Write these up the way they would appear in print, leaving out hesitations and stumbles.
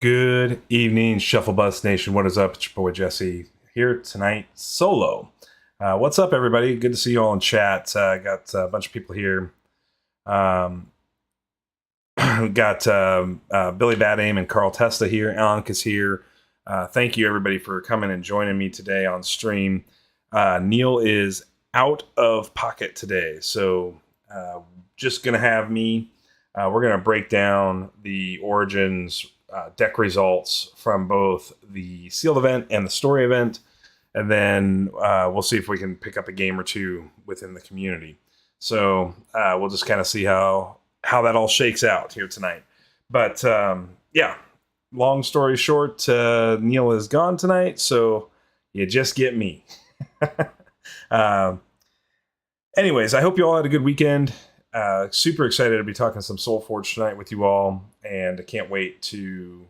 Good evening, Shuffle Bus Nation. What is up? It's your boy Jesse here tonight, solo. What's up, everybody? Good to see you all in chat. Got a bunch of people here. We got Billy Bad Aim and Carl Testa here. Alan is here. Thank you, everybody, for coming and joining me today on stream. Neil is out of pocket today, so just going to have me. We're going to break down the Origins deck results from both the sealed event and the story event, and then we'll see if we can pick up a game or two within the community. So we'll just kind of see how that all shakes out here tonight. But yeah, long story short, Neil is gone tonight, so you just get me. Anyways, I hope you all had a good weekend. Super excited to be talking some SolForge tonight with you all, and I can't wait to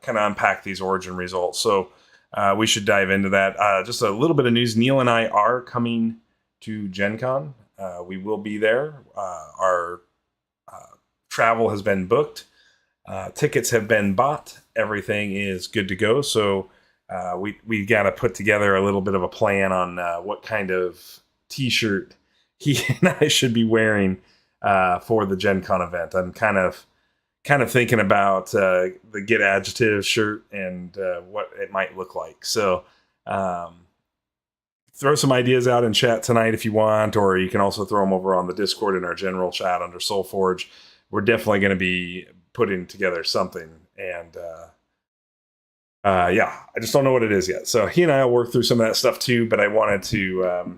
kind of unpack these Origin results. So we should dive into that. Just a little bit of news. Neil and I are coming to Gen Con. We will be there. Our travel has been booked. Tickets have been bought. Everything is good to go. So we got to put together a little bit of a plan on what kind of t-shirt he and I should be wearing for the Gen Con event. I'm kind of thinking about the Get Adjective shirt and what it might look like. So throw some ideas out in chat tonight if you want, or you can also throw them over on the Discord in our general chat under SolForge. We're definitely going to be putting together something. And yeah, I just don't know what it is yet. So he and I will work through some of that stuff too, but I wanted to...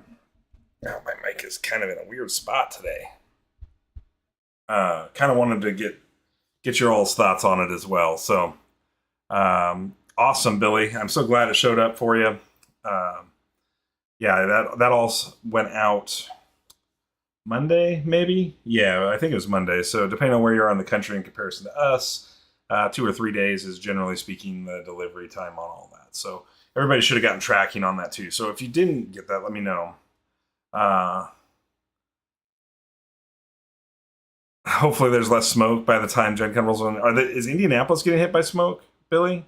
my mic is kind of in a weird spot today. Kind of wanted to get your all's thoughts on it as well. So awesome, Billy. I'm so glad it showed up for you. Yeah, that all went out Monday, maybe? Yeah, I think it was Monday. So depending on where you are in the country in comparison to us, 2 or 3 days is generally speaking the delivery time on all that. So everybody should have gotten tracking on that too. So if you didn't get that, let me know. Hopefully there's less smoke by the time Gen Con rolls on. Is Indianapolis getting hit by smoke, Billy?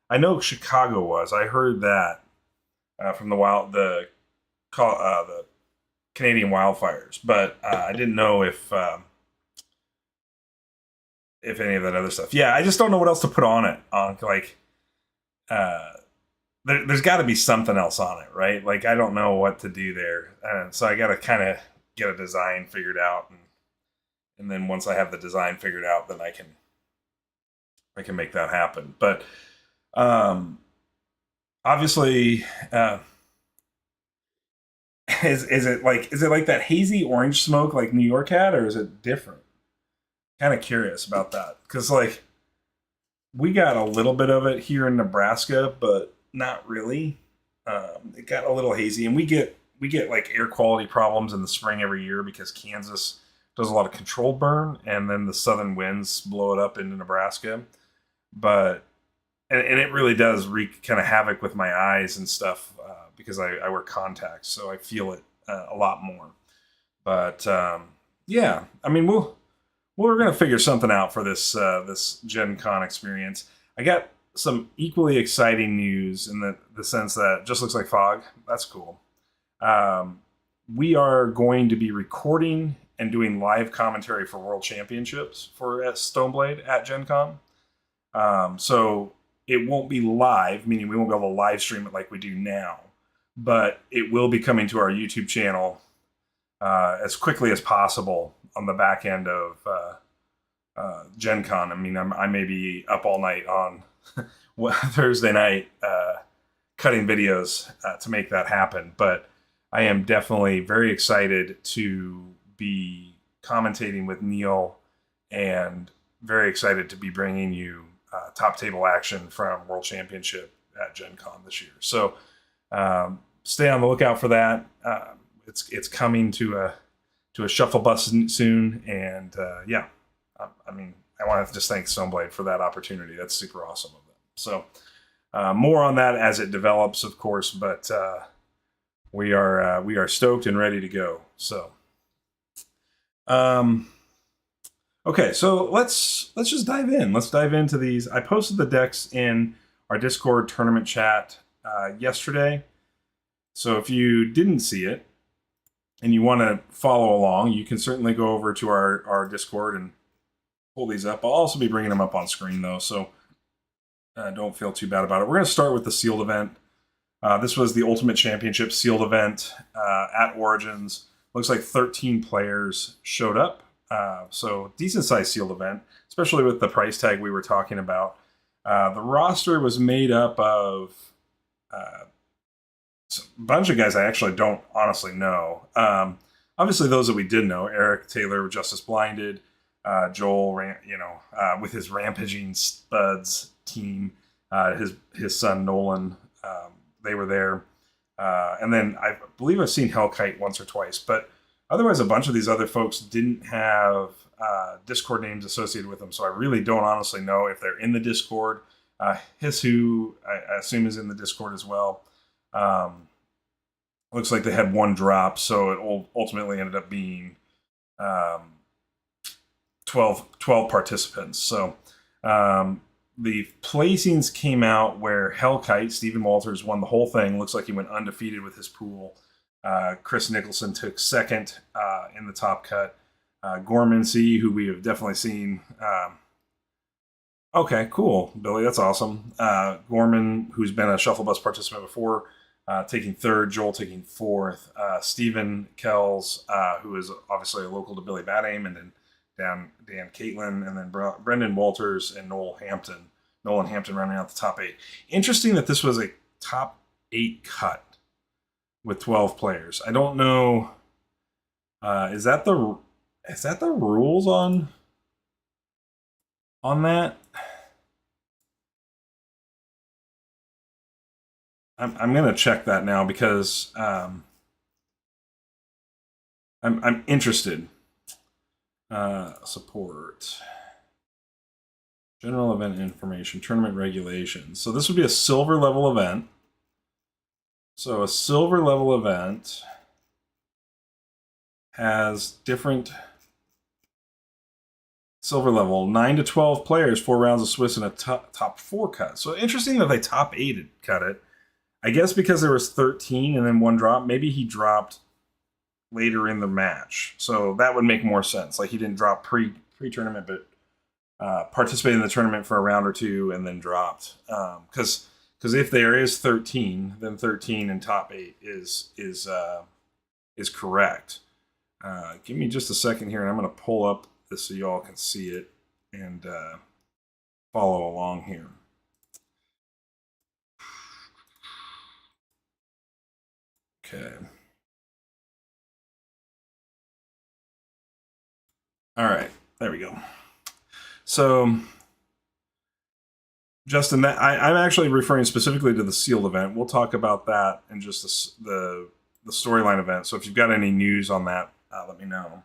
I know Chicago was. I heard that from the Canadian wildfires, but I didn't know if any of that other stuff. Yeah, I just don't know what else to put on it. There's got to be something else on it, right? Like, I don't know what to do there. So I got to kind of get a design figured out. And then once I have the design figured out, then I can make that happen. But obviously, is it like that hazy orange smoke like New York had, or is it different? Kind of curious about that. Because, like, we got a little bit of it here in Nebraska, but not really. It got a little hazy, and we get like air quality problems in the spring every year because Kansas does a lot of controlled burn, and then the southern winds blow it up into Nebraska. But and it really does wreak kind of havoc with my eyes and stuff because I wear contacts, so I feel it a lot more. But yeah, I mean we're gonna figure something out for this Gen Con experience. I got some equally exciting news in the sense that just looks like fog. That's cool. We are going to be recording and doing live commentary for World Championships for Stoneblade at Gen Con. So it won't be live, meaning we won't be able to live stream it like we do now, but it will be coming to our YouTube channel as quickly as possible on the back end of Gen Con. I mean, I may be up all night on Thursday night cutting videos to make that happen, but I am definitely very excited to be commentating with Neil and very excited to be bringing you top table action from World Championship at Gen Con this year. So stay on the lookout for that. It's coming to a shuffle bus soon, and yeah, I mean, I want to just thank Stoneblade for that opportunity. That's super awesome of them. So more on that as it develops, of course, but we are stoked and ready to go. So Okay, so let's just dive in. Let's dive into these. I posted the decks in our Discord tournament chat yesterday. So if you didn't see it and you want to follow along, you can certainly go over to our Discord and pull these up. I'll also be bringing them up on screen though, so don't feel too bad about it. We're going to start with the sealed event. This was the Ultimate Championship sealed event at Origins. Looks like 13 players showed up. So decent sized sealed event, especially with the price tag we were talking about. The roster was made up of a bunch of guys I actually don't honestly know. Obviously, those that we did know: Eric Taylor, Justice Blinded, Joel, with his Rampaging Spuds team, his son Nolan. They were there, and then I believe I've seen Hellkite once or twice, but otherwise, a bunch of these other folks didn't have Discord names associated with them, so I really don't honestly know if they're in the Discord. Hisu, I assume, is in the Discord as well. Looks like they had one drop, so it ultimately ended up being 12 participants. So the placings came out where Hellkite, Stephen Walters, won the whole thing. Looks like he went undefeated with his pool. Chris Nicholson took second in the top cut. Gorman C, who we have definitely seen. Okay, cool, Billy, that's awesome. Gorman, who's been a Shuffle Bus participant before, taking third. Joel taking fourth. Stephen Kells, who is obviously a local to Billy Bad Aim, and then Dan Caitlin, and then Brendan Walters and Nolan Hampton running out the top 8. Interesting that this was a top 8 cut with 12 players. I don't know. Is that the rules on that? I'm gonna check that now because I'm interested. Support. General event information, tournament regulations. So this would be a silver level event. So a silver level event has different silver level, 9 to 12 players, 4 rounds of Swiss, and a top 4 cut. So interesting that they top 8 cut it. I guess because there was 13 and then one drop. Maybe he dropped later in the match, so that would make more sense. Like he didn't drop pre-tournament, but participated in the tournament for a round or two and then dropped. Because if there is 13, then 13 in top 8 is correct. Give me just a second here, and I'm going to pull up this so you all can see it and follow along here. Okay. All right, there we go. So, Justin, I'm actually referring specifically to the sealed event. We'll talk about that in just the storyline event. So if you've got any news on that, let me know.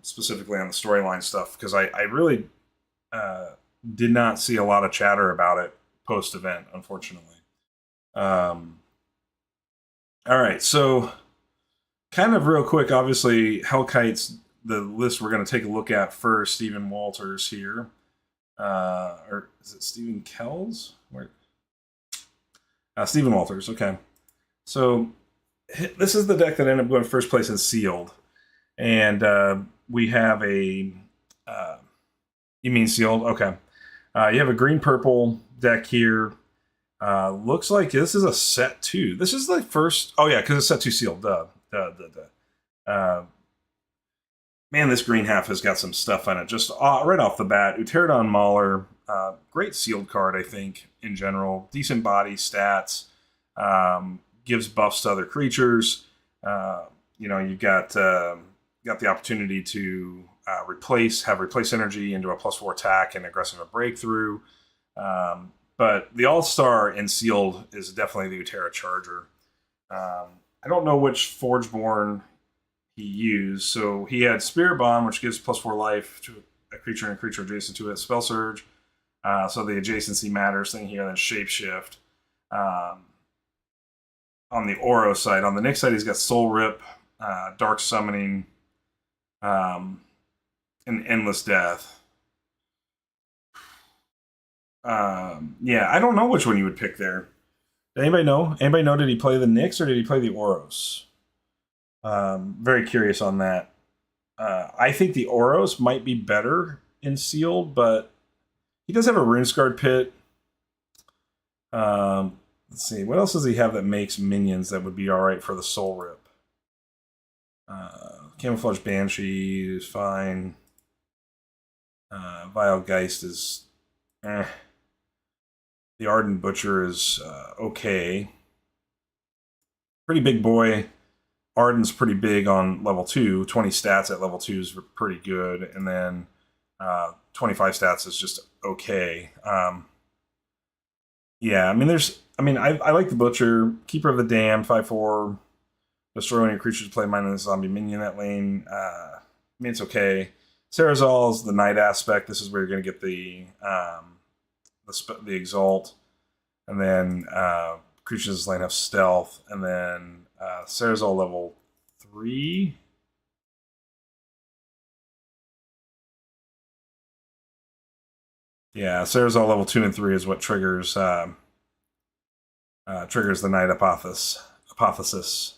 Specifically on the storyline stuff, because I really did not see a lot of chatter about it post-event, unfortunately. All right, so kind of real quick, obviously, Hellkite's the list we're going to take a look at first. Stephen Walters here. Or is it Stephen Kells? Where? Stephen Walters, okay. So this is the deck that ended up going first place in sealed. And we have a... you mean sealed? Okay. You have a green-purple deck here. Looks like this is a set 2. This is the first... Oh, yeah, because it's set 2 sealed. Man, this green half has got some stuff on it. Just right off the bat, Uterodon Mauler, great sealed card, I think, in general. Decent body, stats, gives buffs to other creatures. You've got the opportunity to replace energy into a +4 attack and aggressive breakthrough. But the all-star in sealed is definitely the Utera Charger. I don't know which Forgeborn he used. So he had Spirit Bomb, which gives +4 life to a creature and a creature adjacent to it. Spell Surge. So the adjacency matters thing here. Then Shapeshift. On the Oro side. On the Nyx side, he's got Soul Rip, Dark Summoning, an endless death. Yeah, I don't know which one you would pick there. Did anybody know? Anybody know? Did he play the Knicks or did he play the Oros? Very curious on that. I think the Oros might be better in sealed, but he does have a Runescarred Pit. Let's see. What else does he have that makes minions that would be all right for the Soul Rip? Camouflage Banshee is fine. Vile Geist is The Ardent Butcher is okay. Pretty big boy. Arden's pretty big on level 2. 20 stats at level 2 is pretty good. And then 25 stats is just okay. Yeah, I mean, I like the Butcher. Keeper of the Dam, 5/4. Destroy any creatures to play minus zombie minion that lane. I mean, it's okay. Sarazal's the Night aspect. This is where you're going to get the Exalt. And then creatures in this lane have Stealth. And then Sarazal level 3. Yeah, Sarazal level 2 and 3 is what triggers the Night Apotheosis.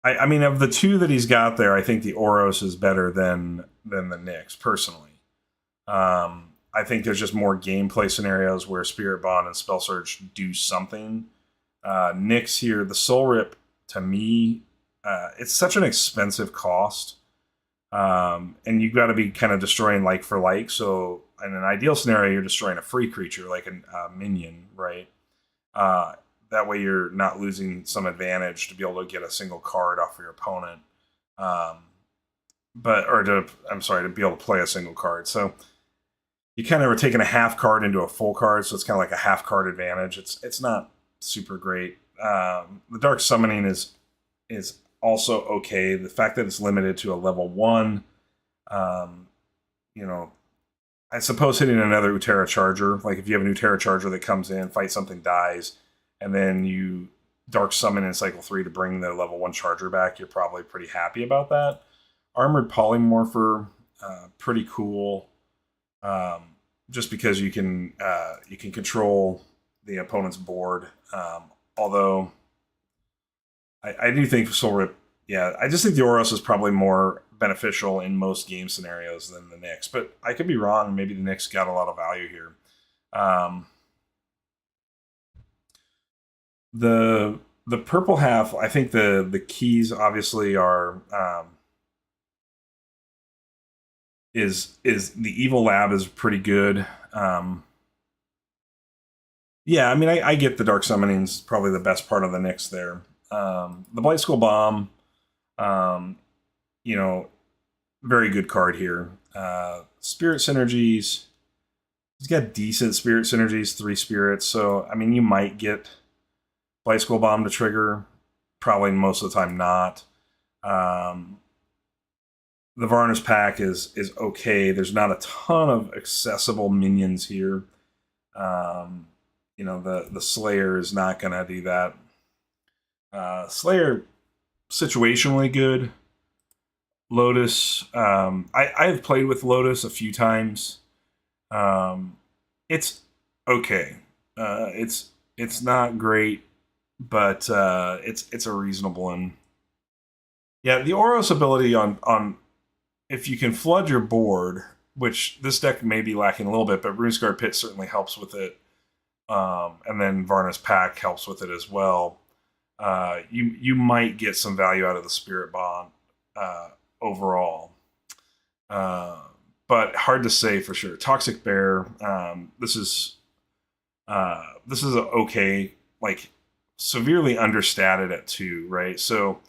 I mean, of the two that he's got there, I think the Oros is better than the Knicks, personally. I think there's just more gameplay scenarios where Spirit Bond and Spell Surge do something. Knicks here, the Soul Rip, to me, it's such an expensive cost. And you've got to be kind of destroying like for like. So in an ideal scenario, you're destroying a free creature like a minion, right? That way you're not losing some advantage to be able to get a single card off of your opponent. To be able to play a single card. So you kind of are taking a half card into a full card, so it's kind of like a half card advantage. It's not super great. The Dark Summoning is also okay. The fact that it's limited to a level 1, I suppose hitting another Utera Charger, like if you have an Utera Charger that comes in, fights something, dies, and then you Dark Summon in cycle 3 to bring the level 1 Charger back, you're probably pretty happy about that. Armored Polymorpher, pretty cool. Just because you can control the opponent's board. Although I do think Soul Rip, yeah, I just think the Oros is probably more beneficial in most game scenarios than the Knicks. But I could be wrong. Maybe the Knicks got a lot of value here. The purple half, I think the keys obviously are is the Evil Lab is pretty good. Yeah, I mean, I get the Dark Summoning's probably the best part of the Knicks there. The Blight School Bomb, very good card here. Spirit Synergies. He's got decent Spirit Synergies, 3 spirits. So, I mean, you might get Blight School Bomb to trigger. Probably most of the time not. The Varnish pack is okay. There's not a ton of accessible minions here. The Slayer is not going to do that. Slayer, situationally good. Lotus, I've played with Lotus a few times. It's okay. It's not great, but it's a reasonable one. Yeah, the Oros ability on if you can flood your board, which this deck may be lacking a little bit, but Runescarred Pit certainly helps with it. And then Varnish Pack helps with it as well. You might get some value out of the Spirit Bond overall. But hard to say for sure. Toxic Bear, this is okay, like severely understated at 2, right? So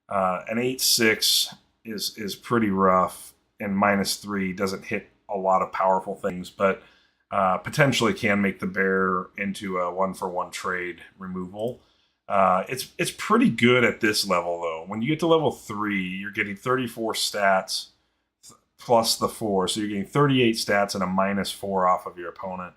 an 8/6 is pretty rough, and -3 doesn't hit a lot of powerful things, but potentially can make the bear into a 1-for-1 trade removal. It's pretty good at this level, though. When you get to level 3, you're getting 34 stats plus the 4, so you're getting 38 stats and a -4 off of your opponent.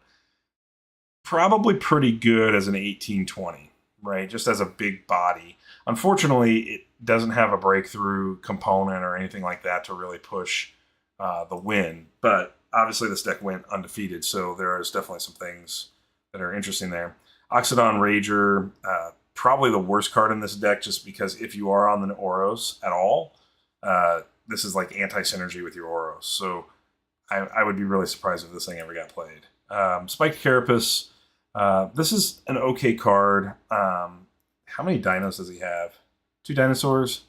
Probably pretty good as an 18/20, right? Just as a big body. Unfortunately, doesn't have a breakthrough component or anything like that to really push the win. But obviously, this deck went undefeated, so there is definitely some things that are interesting there. Oxidon Rager, probably the worst card in this deck, just because if you are on the Oros at all, this is like anti-synergy with your Oros. So I would be really surprised if this thing ever got played. Spiked Carapace, this is an okay card. How many dinos does he have? 2 dinosaurs?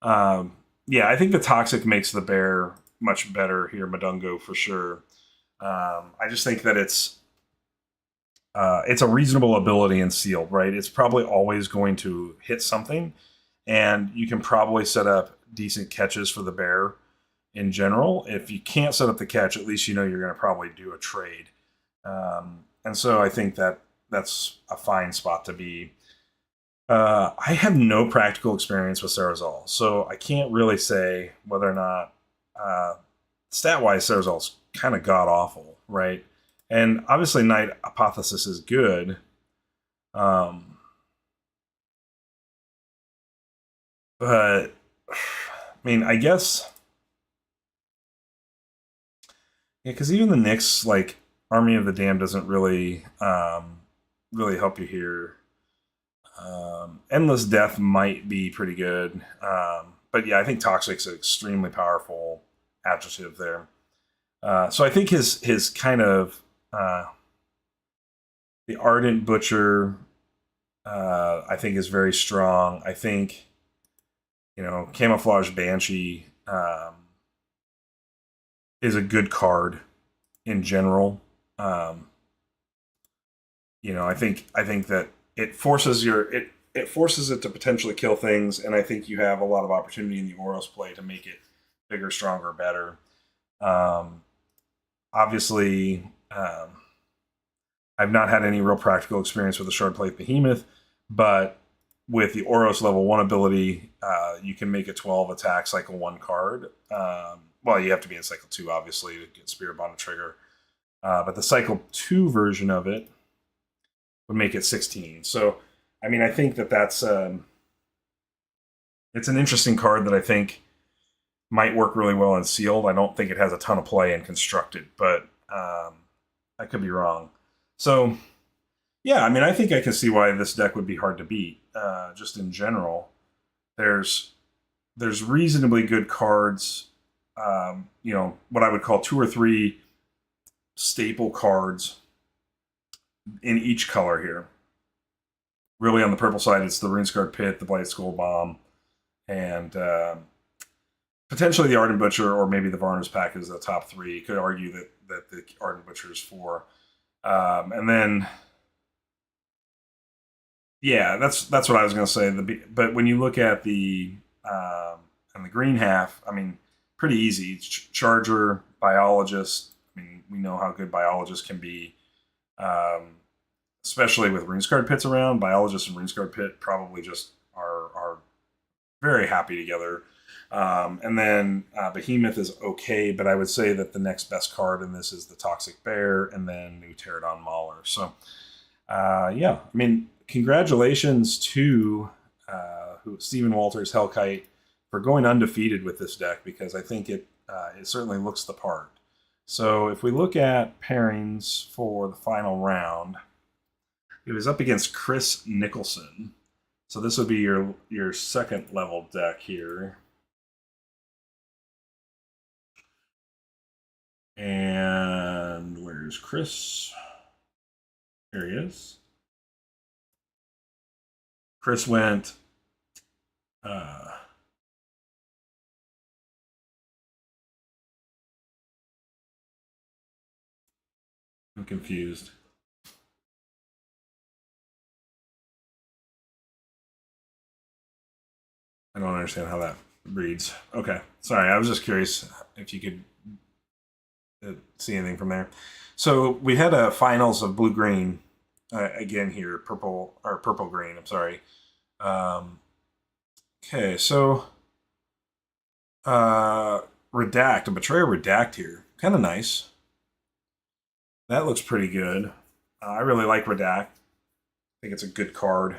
Yeah, I think the Toxic makes the bear much better here, Madungo, for sure. I just think that it's a reasonable ability in sealed, right? It's probably always going to hit something, and you can probably set up decent catches for the bear in general. If you can't set up the catch, at least you know you're going to probably do a trade. And so I think that that's a fine spot to be. I have no practical experience with Cerazol, so I can't really say whether or not stat-wise Cerazol's kind of god-awful, right? And obviously Night Apotheosis is good. But, I mean, I guess... Yeah, because even the Nyx, like, Army of the Damned doesn't really really help you here. Endless Death might be pretty good. But yeah, I think Toxic's an extremely powerful adjective there. So I think his kind of the Ardent Butcher, I think, is very strong. I think, Camouflage Banshee is a good card in general. I think that it forces it forces it to potentially kill things, and I think you have a lot of opportunity in the Oros play to make it bigger, stronger, better. Obviously, I've not had any real practical experience with the Shardplate Behemoth, but with the Oros level 1 ability, you can make a 12 attack cycle 1 card. Well, you have to be in cycle 2, obviously, to get Spirit Bond to trigger. But the cycle 2 version of it would make it 16. So, I mean, I think that's it's an interesting card that I think might work really well in sealed. I don't think it has a ton of play in constructed, but I could be wrong. So, yeah, I mean, I think I can see why this deck would be hard to beat. Just in general, there's reasonably good cards. What I would call 2 or 3 staple cards in each color here. Really, on the purple side, it's the Runescarred Pit, the Blight Skull Bomb, and potentially the Ardent Butcher, or maybe the Varner's Pack is the top 3. You could argue that the Ardent Butcher is 4. And then, yeah, that's what I was going to say. But when you look at the and the green half, I mean, pretty easy. Charger, Biologist. I mean, we know how good Biologists can be, especially with Runescarred Pits around. Biologist and Runescarred Pit probably just are very happy together. And then Behemoth is okay, but I would say that the next best card in this is the Toxic Bear, and then new Pterodon Mauler. So, yeah, I mean, congratulations to Stephen Walters Hellkite for going undefeated with this deck, because I think it certainly looks the part. So if we look at pairings for the final round, it was up against Chris Nicholson. So this would be your second level deck here. And where's Chris? Here he is. Chris went I'm confused. I don't understand how that reads. Okay, sorry. I was just curious if you could see anything from there. So we had a finals of blue-green again here, purple-green. I'm sorry. Okay, so Redact, a Betrayer Redact here, kind of nice. That looks pretty good. I really like Redact. I think it's a good card.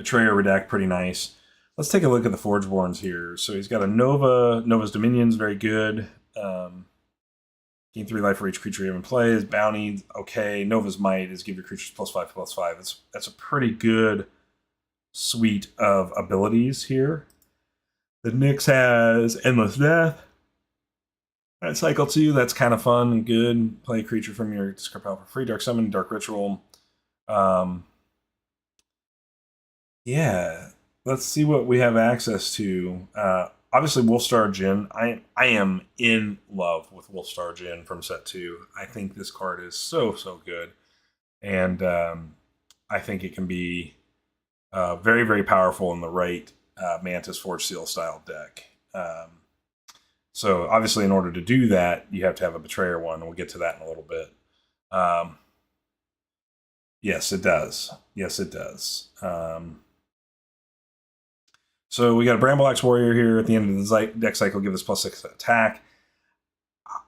Betrayer Redact, pretty nice. Let's take a look at the Forgeborns here. So he's got a Nova. Nova's Dominion's very good. Gain 3 life for each creature you have in play. His bounty, okay. Nova's Might is give your creatures +5/+5. That's a pretty good suite of abilities here. The Nyx has Endless Death. At cycle 2, that's kind of fun and good. Play a creature from your discard pile for free. Dark Summon, Dark Ritual. Yeah, let's see what we have access to. Obviously, Wolfstar Djinn. I am in love with Wolfstar Djinn from set 2. I think this card is so good, and I think it can be very, very powerful in the right Mantis Forge Seal style deck. So obviously, in order to do that, you have to have a Betrayer one, and we'll get to that in a little bit. Yes, it does. Yes, it does. So we got a Bramble Axe Warrior here at the end of the deck cycle, give us +6 attack.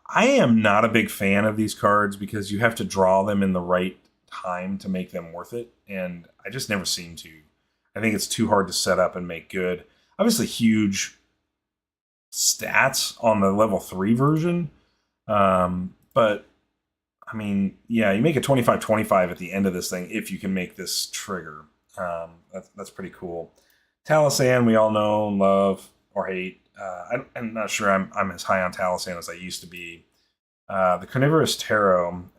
I am not a big fan of these cards because you have to draw them in the right time to make them worth it, and I just never seem to. I think it's too hard to set up and make good. Obviously, huge stats on the level 3 version, but I mean, yeah, you make a 25/25 at the end of this thing if you can make this trigger. That's pretty cool. Talasan, we all know, love, or hate. I'm not sure I'm as high on Talasan as I used to be. The Carnivorous Tarot.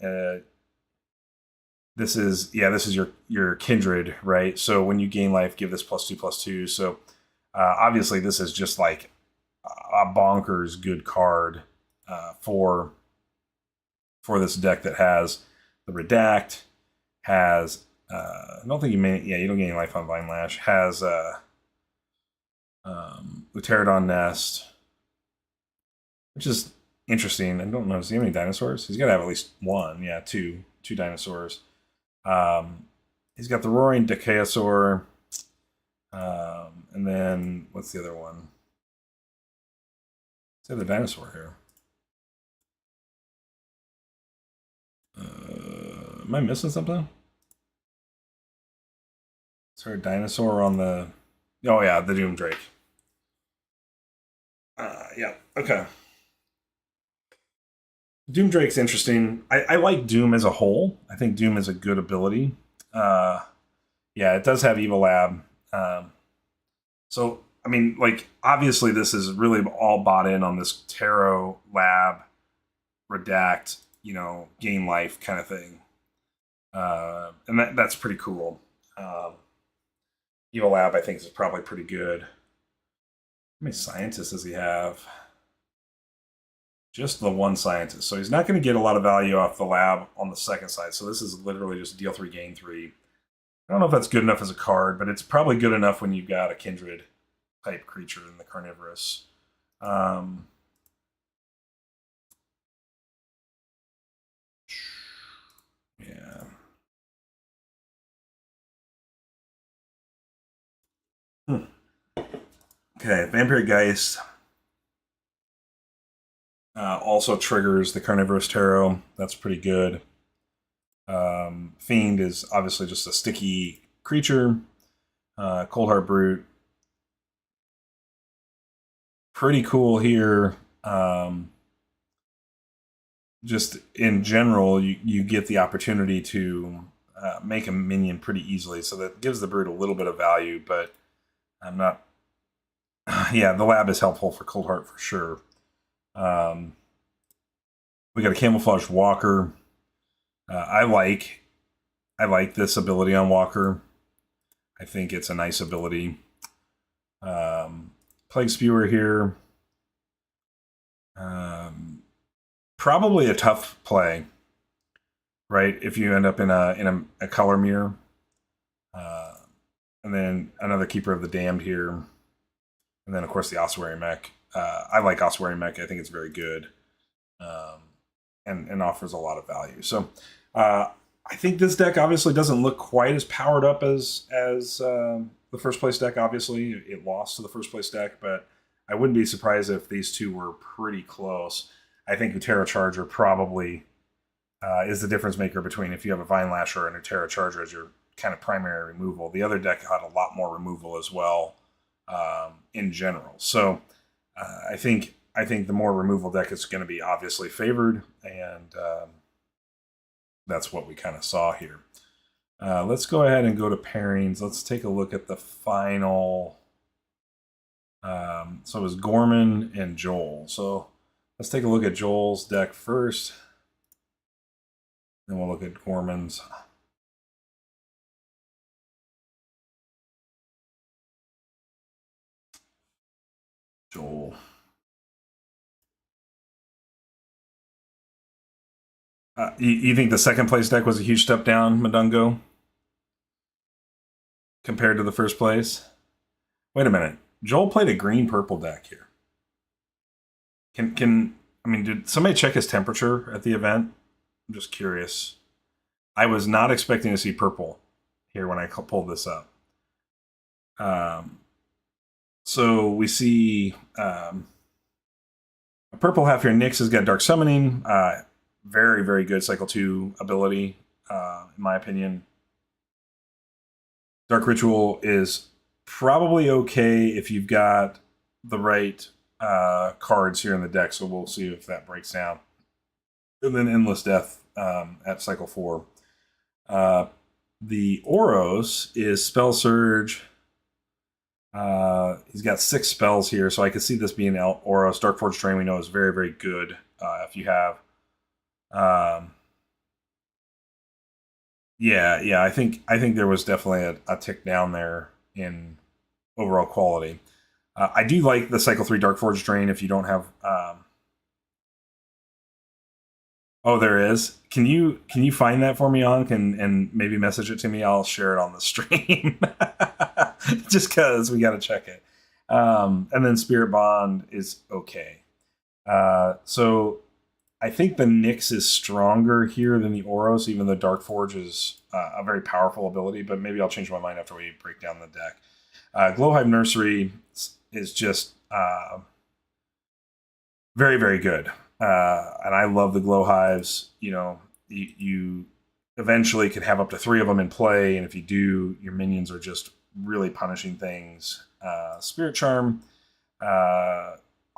This is your Kindred, right? So when you gain life, give this +2/+2. So obviously, this is just like a bonkers good card for this deck that has the Redact, has I don't think you don't get any life on Vine Lash, has Pterodon Nest, which is interesting. I don't know, does he have any dinosaurs? He's got to have at least one. Yeah, two dinosaurs. He's got the Roaring Decasaur, and then what's the other one? What's the other dinosaur here? Am I missing something? Is there a dinosaur on the... Oh, yeah, the Doom Drake. Yeah, okay. Doom Drake's interesting. I like Doom as a whole. I think Doom is a good ability. Yeah, it does have Evil Lab. So, I mean, like, obviously this is really all bought in on this Tarot Lab, Redact, gain life kind of thing. And that's pretty cool. Evil Lab, I think, is probably pretty good. How many scientists does he have? Just the one scientist. So he's not going to get a lot of value off the lab on the second side. So this is literally just deal 3, gain 3. I don't know if that's good enough as a card, but it's probably good enough when you've got a Kindred type creature in the Carnivorous. Yeah. Okay, Vampire Geist also triggers the Carnivorous Tarot. That's pretty good. Fiend is obviously just a sticky creature. Coldheart Brute. Pretty cool here. Just in general, you get the opportunity to make a minion pretty easily. So that gives the Brute a little bit of value, but I'm not... Yeah, the lab is helpful for Coldheart for sure. We got a Camouflage Walker. I like this ability on Walker. I think it's a nice ability. Plague Spewer here. Probably a tough play, right? If you end up in a color mirror. And then another Keeper of the Damned here. And then, of course, the Ossuary Mech. I like Ossuary Mech. I think it's very good. And offers a lot of value. So I think this deck obviously doesn't look quite as powered up as the first place deck. Obviously, it lost to the first place deck, but I wouldn't be surprised if these two were pretty close. I think Utera Charger probably is the difference maker between if you have a Vine Lasher and Utera Charger as your kind of primary removal. The other deck had a lot more removal as well, in general. So I think the more removal deck is going to be obviously favored, and that's what we kind of saw here. Let's go ahead and go to pairings. Let's take a look at the final. So it was Gorman and Joel. So let's take a look at Joel's deck first. Then we'll look at Gorman's. Joel. You think the second place deck was a huge step down, Madungo, compared to the first place? Wait a minute. Joel played a green purple deck here. Did somebody check his temperature at the event? I'm just curious. I was not expecting to see purple here when I pulled this up. So we see a purple half here. Nyx has got Dark Summoning. Very, very good Cycle 2 ability, in my opinion. Dark Ritual is probably okay if you've got the right cards here in the deck, so we'll see if that breaks down. And then Endless Death at Cycle 4. The Oros is Spell Surge. He's got 6 spells here, so I could see this being Oros. Darkforge Drain we know is very, very good if you have. Yeah, I think there was definitely a tick down there in overall quality. I do like the Cycle 3 Darkforge Drain if you don't have. Oh, there is. Can you find that for me, Ankh, and maybe message it to me? I'll share it on the stream. Just because we got to check it. And then Spirit Bond is okay. So I think the Nyx is stronger here than the Oros, even though Darkforge is a very powerful ability, but maybe I'll change my mind after we break down the deck. Glowhive Nursery is just very, very good. And I love the Glowhives. You eventually could have up to 3 of them in play, and if you do, your minions are just really punishing things. Spirit Charm,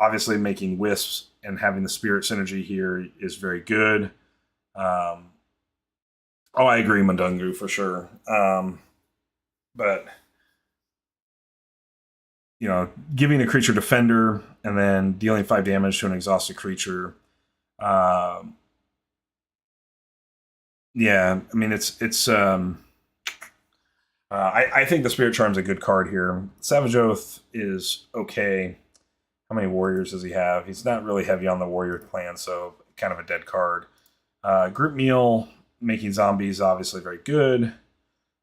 obviously making wisps and having the spirit synergy here is very good. I agree, Mundungu, for sure. But giving a creature defender and then dealing 5 damage to an exhausted creature. It's. I think the Spirit Charm's a good card here. Savage Oath is okay. How many warriors does he have? He's not really heavy on the warrior clan, so kind of a dead card. Group Meal, making zombies, obviously very good.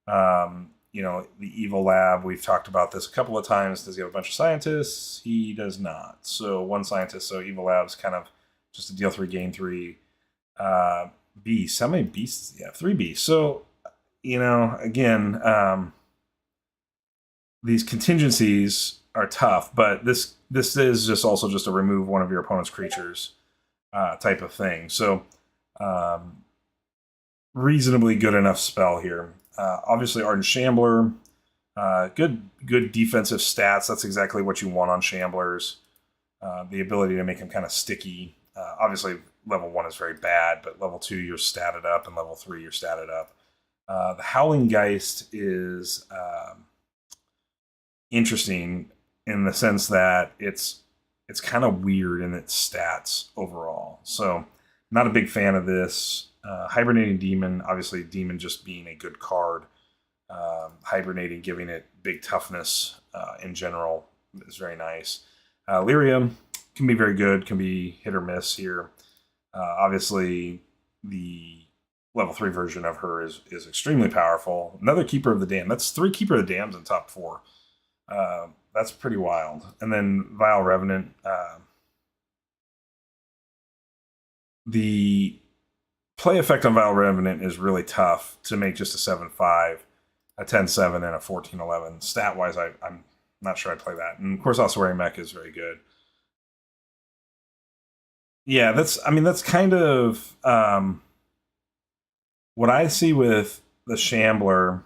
The Evil Lab, we've talked about this a couple of times. Does he have a bunch of scientists? He does not. So 1 scientist, so Evil Lab's kind of just a deal 3, gain 3. Beasts, how many beasts does he have? 3 beasts. So, again, these contingencies are tough, but this is just also just a remove one of your opponent's creatures type of thing. So reasonably good enough spell here. Obviously, Ardent Shambler, good defensive stats. That's exactly what you want on Shamblers. The ability to make them kind of sticky. Obviously, level 1 is very bad, but level 2 you're statted up, and level 3 you're statted up. The Howling Geist is interesting in the sense that it's kind of weird in its stats overall. So not a big fan of this. Hibernating Demon, obviously Demon just being a good card. Hibernating, giving it big toughness in general is very nice. Lyrium can be very good, can be hit or miss here. Obviously the level 3 version of her is extremely powerful. Another Keeper of the Dam. That's 3 Keeper of the Dams in top 4. That's pretty wild. And then Vile Revenant. The play effect on Vile Revenant is really tough to make just a 7/5, a 10/7, and a 14/11. Stat-wise, I'm not sure I'd play that. And of course, Ossuary Mech is very good. Yeah, that's kind of what I see with the Shambler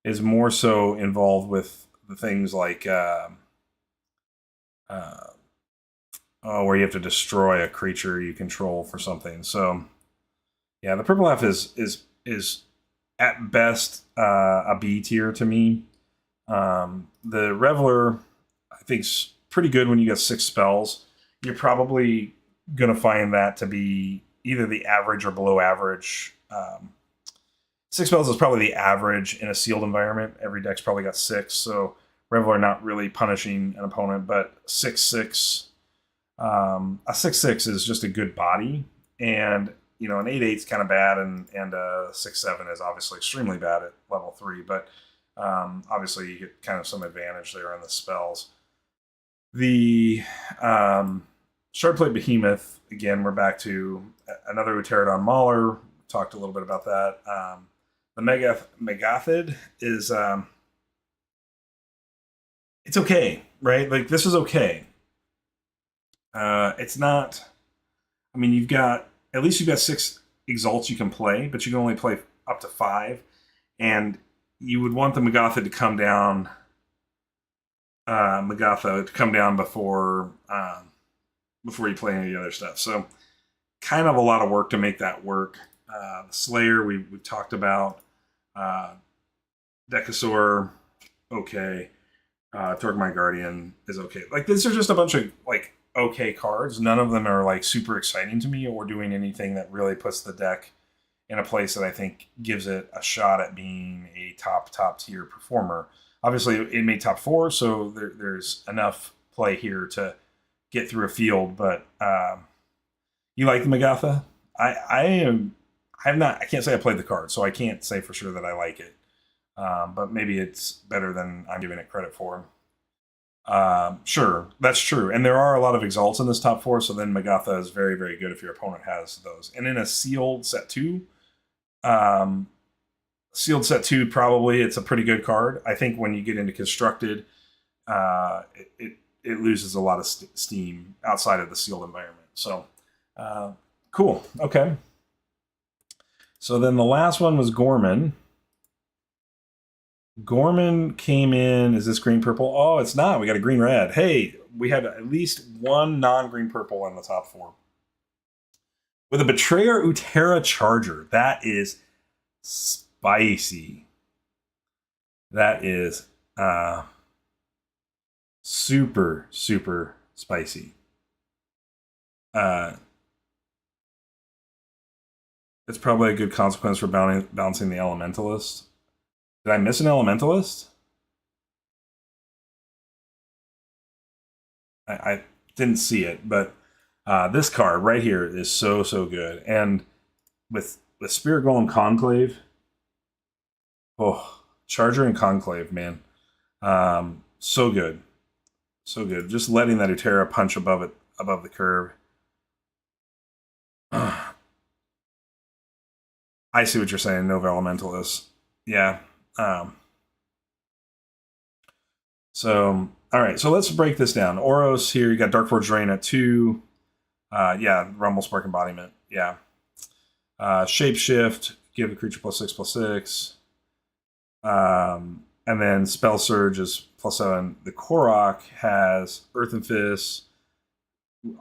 is more so involved with the things like uh, where you have to destroy a creature you control for something. So yeah, the purple elf is at best a B tier to me. The Reveler, I think, is pretty good when you get 6 spells. You're probably going to find that to be either the average or below average. 6 spells is probably the average in a sealed environment. Every deck's probably got 6, so Reveler not really punishing an opponent, but 6/6. A 6/6 is just a good body, and an 8/8 is kind of bad, and a 6/7 is obviously extremely bad at level 3. But obviously, you get kind of some advantage there on the spells. The Shardplate Behemoth, again, we're back to another Pterodon Mauler. Talked a little bit about that. The Megathid is it's okay, right? Like, this is okay. It's not. I mean, at least you've got 6 exalts you can play, but you can only play up to 5, and you would want the Megatha to come down. Megatha to come down before you play any other stuff. So, kind of a lot of work to make that work. The Slayer we've talked about. Decasaur, okay. Torgmine Guardian is okay. Like, these are just a bunch of like okay cards. None of them are like super exciting to me or doing anything that really puts the deck in a place that I think gives it a shot at being a top tier performer. Obviously, it made top 4, so there's enough play here to get through a field. But you like the Megatha? I can't say I played the card, so I can't say for sure that I like it. But maybe it's better than I'm giving it credit for. Sure, that's true. And there are a lot of exalts in this top 4, so then Megatha is very, very good if your opponent has those. And in a sealed set 2, probably it's a pretty good card. I think when you get into constructed, it loses a lot of steam outside of the sealed environment. So, cool. Okay. So then the last one was Gorman. Gorman came in. Is this green purple? Oh, it's not. We got a green red. Hey, we had at least one non-green purple in the top 4. With a Betrayer Utera Charger. That is spicy. That is super, super spicy. It's probably a good consequence for balancing the Elementalist. Did I miss an Elementalist? I didn't see it, but this card right here is so good. And with Spirit Golem Conclave, Charger and Conclave, man, so good, so good. Just letting that Utera punch above the curve. I see what you're saying, Nova Elementalist. Yeah. So, all right. So let's break this down. Oros here, you got Darkforge Drain at 2. Yeah, Rumble Spark Embodiment. Yeah. Shapeshift, give a creature +6/+6. And then Spell Surge is +7. The Korok has Earthen Fist.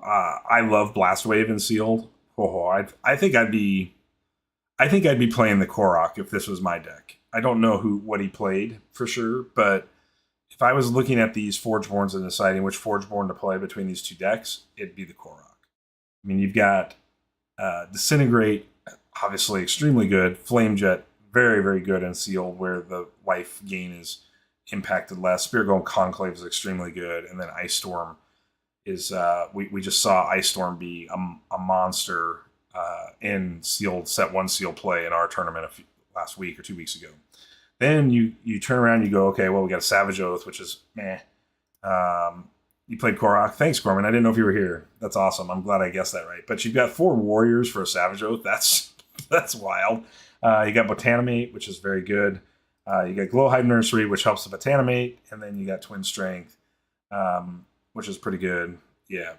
I love Blast Wave and Sealed. I think I'd be playing the Korok if this was my deck. I don't know what he played for sure, but if I was looking at these Forgeborns and deciding which Forgeborn to play between these 2 decks, it'd be the Korok. I mean, you've got Disintegrate, obviously extremely good. Flame Jet, very, very good in Sealed, where the life gain is impacted less. Spirit Golem Conclave is extremely good, and then Ice Storm is we just saw Ice Storm be a monster in sealed set 1 sealed play in our tournament last week or 2 weeks ago. Then you turn around and you go, okay, well, we got a Savage Oath, which is meh. You played Korok. Thanks, Gorman. I didn't know if you were here. That's awesome. I'm glad I guessed that right. But you've got 4 Warriors for a Savage Oath. That's wild. You got Botanimate, which is very good. You got Glowhive Nursery, which helps the Botanimate. And then you got Twin Strength, which is pretty good. Yeah.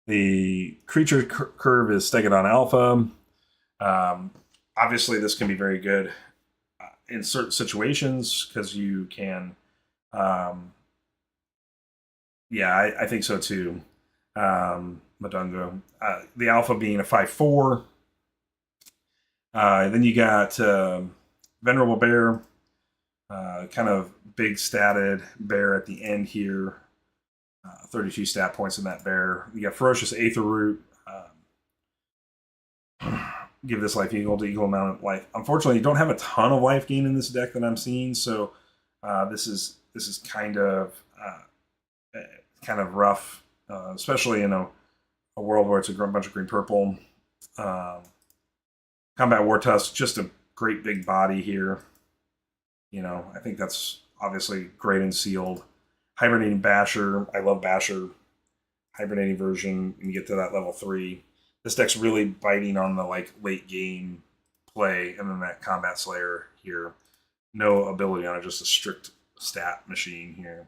The creature curve is Stegodon Alpha. Obviously, this can be very good in certain situations because you can. Um, yeah, I think so too. Madungo. The alpha being a 5/4. Then you got Venerable Bear, kind of big statted bear at the end here. 32 stat points in that bear. You got Ferocious Aether Root. Give this life equal amount of life. Unfortunately, you don't have a ton of life gain in this deck that I'm seeing, so this is kind of rough, especially in a world where it's a bunch of green purple. Combat War Tusk, just a great big body here. I think that's obviously great and sealed. Hibernating Basher, I love Basher. Hibernating version, when you get to that level 3. This deck's really biting on the late game play, and then that Combat Slayer here. No ability on it, just a strict stat machine here.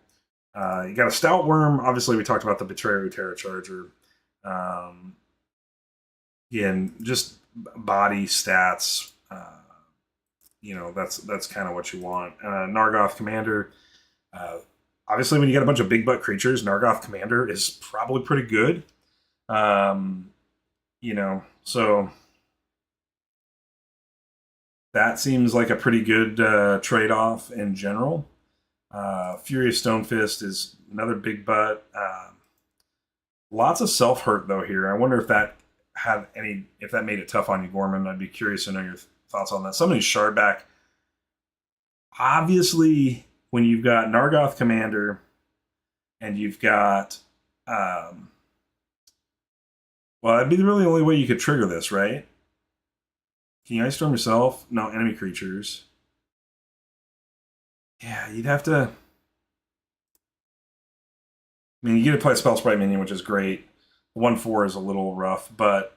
You got a Stout Worm. Obviously, we talked about the Betrayer Terra Charger. Again, just body stats. That's kind of what you want. Nargoth Commander. Obviously, when you got a bunch of big butt creatures, Nargoth Commander is probably pretty good. So that seems like a pretty good trade-off in general. Furious Stonefist is another big butt. Lots of self-hurt though here. I wonder if that made it tough on you, Gorman. I'd be curious to know your thoughts on that. Somebody's Shardback. Obviously, when you've got Nargoth Commander and you've got well, that'd be really the only way you could trigger this, right? Can you Ice Storm yourself? No, enemy creatures. Yeah, you'd have to. I mean, you get to play a Spell Sprite minion, which is great. 1/4 is a little rough, but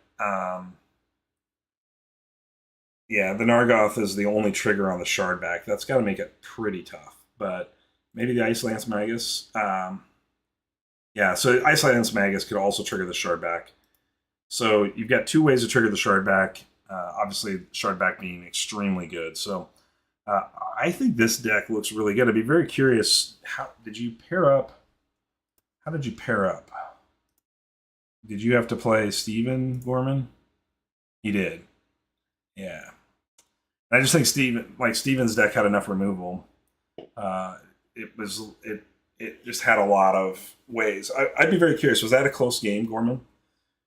yeah, the Nargoth is the only trigger on the Shardback. That's got to make it pretty tough. But maybe the Ice Lance Magus. Yeah, so Ice Lance Magus could also trigger the Shardback. So you've got two ways to trigger the Shardback. Obviously, Shardback being extremely good. So I think this deck looks really good. I'd be very curious. How did you pair up? Did you have to play Steven Gorman? You did. Yeah. I just think Steven's deck had enough removal. It just had a lot of ways. I'd be very curious. Was that a close game, Gorman?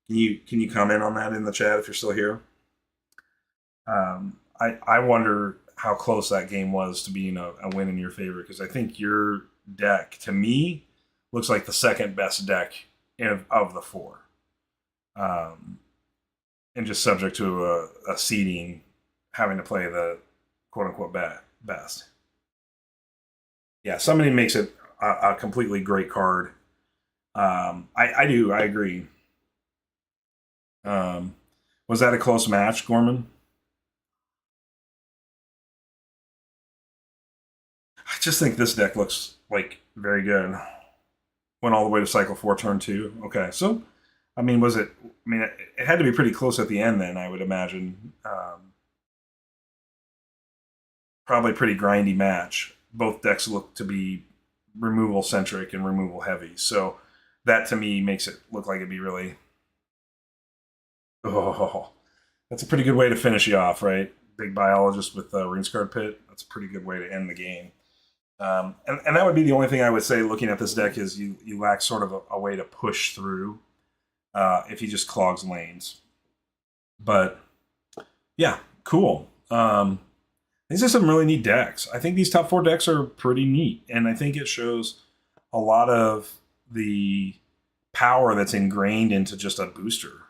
Can you comment on that in the chat if you're still here? I wonder how close that game was to being a win in your favor, because I think your deck, to me, looks like the second best deck of the four. And just subject to a seeding, having to play the quote-unquote best. Yeah, somebody makes it a completely great card. I agree. Was that a close match, Gorman? I just think this deck looks like very good. Went all the way to cycle 4, turn 2. Okay, so I mean, it had to be pretty close at the end then, I would imagine. Probably pretty grindy match. Both decks look to be removal centric and removal heavy. So that to me makes it look like it'd be really. Oh, that's a pretty good way to finish you off, right? Big biologist with Runescarred Pit. That's a pretty good way to end the game. And that would be the only thing I would say looking at this deck is you lack sort of a way to push through if he just clogs lanes. But yeah, cool. These are some really neat decks. I think these top 4 decks are pretty neat, and I think it shows a lot of the power that's ingrained into just a booster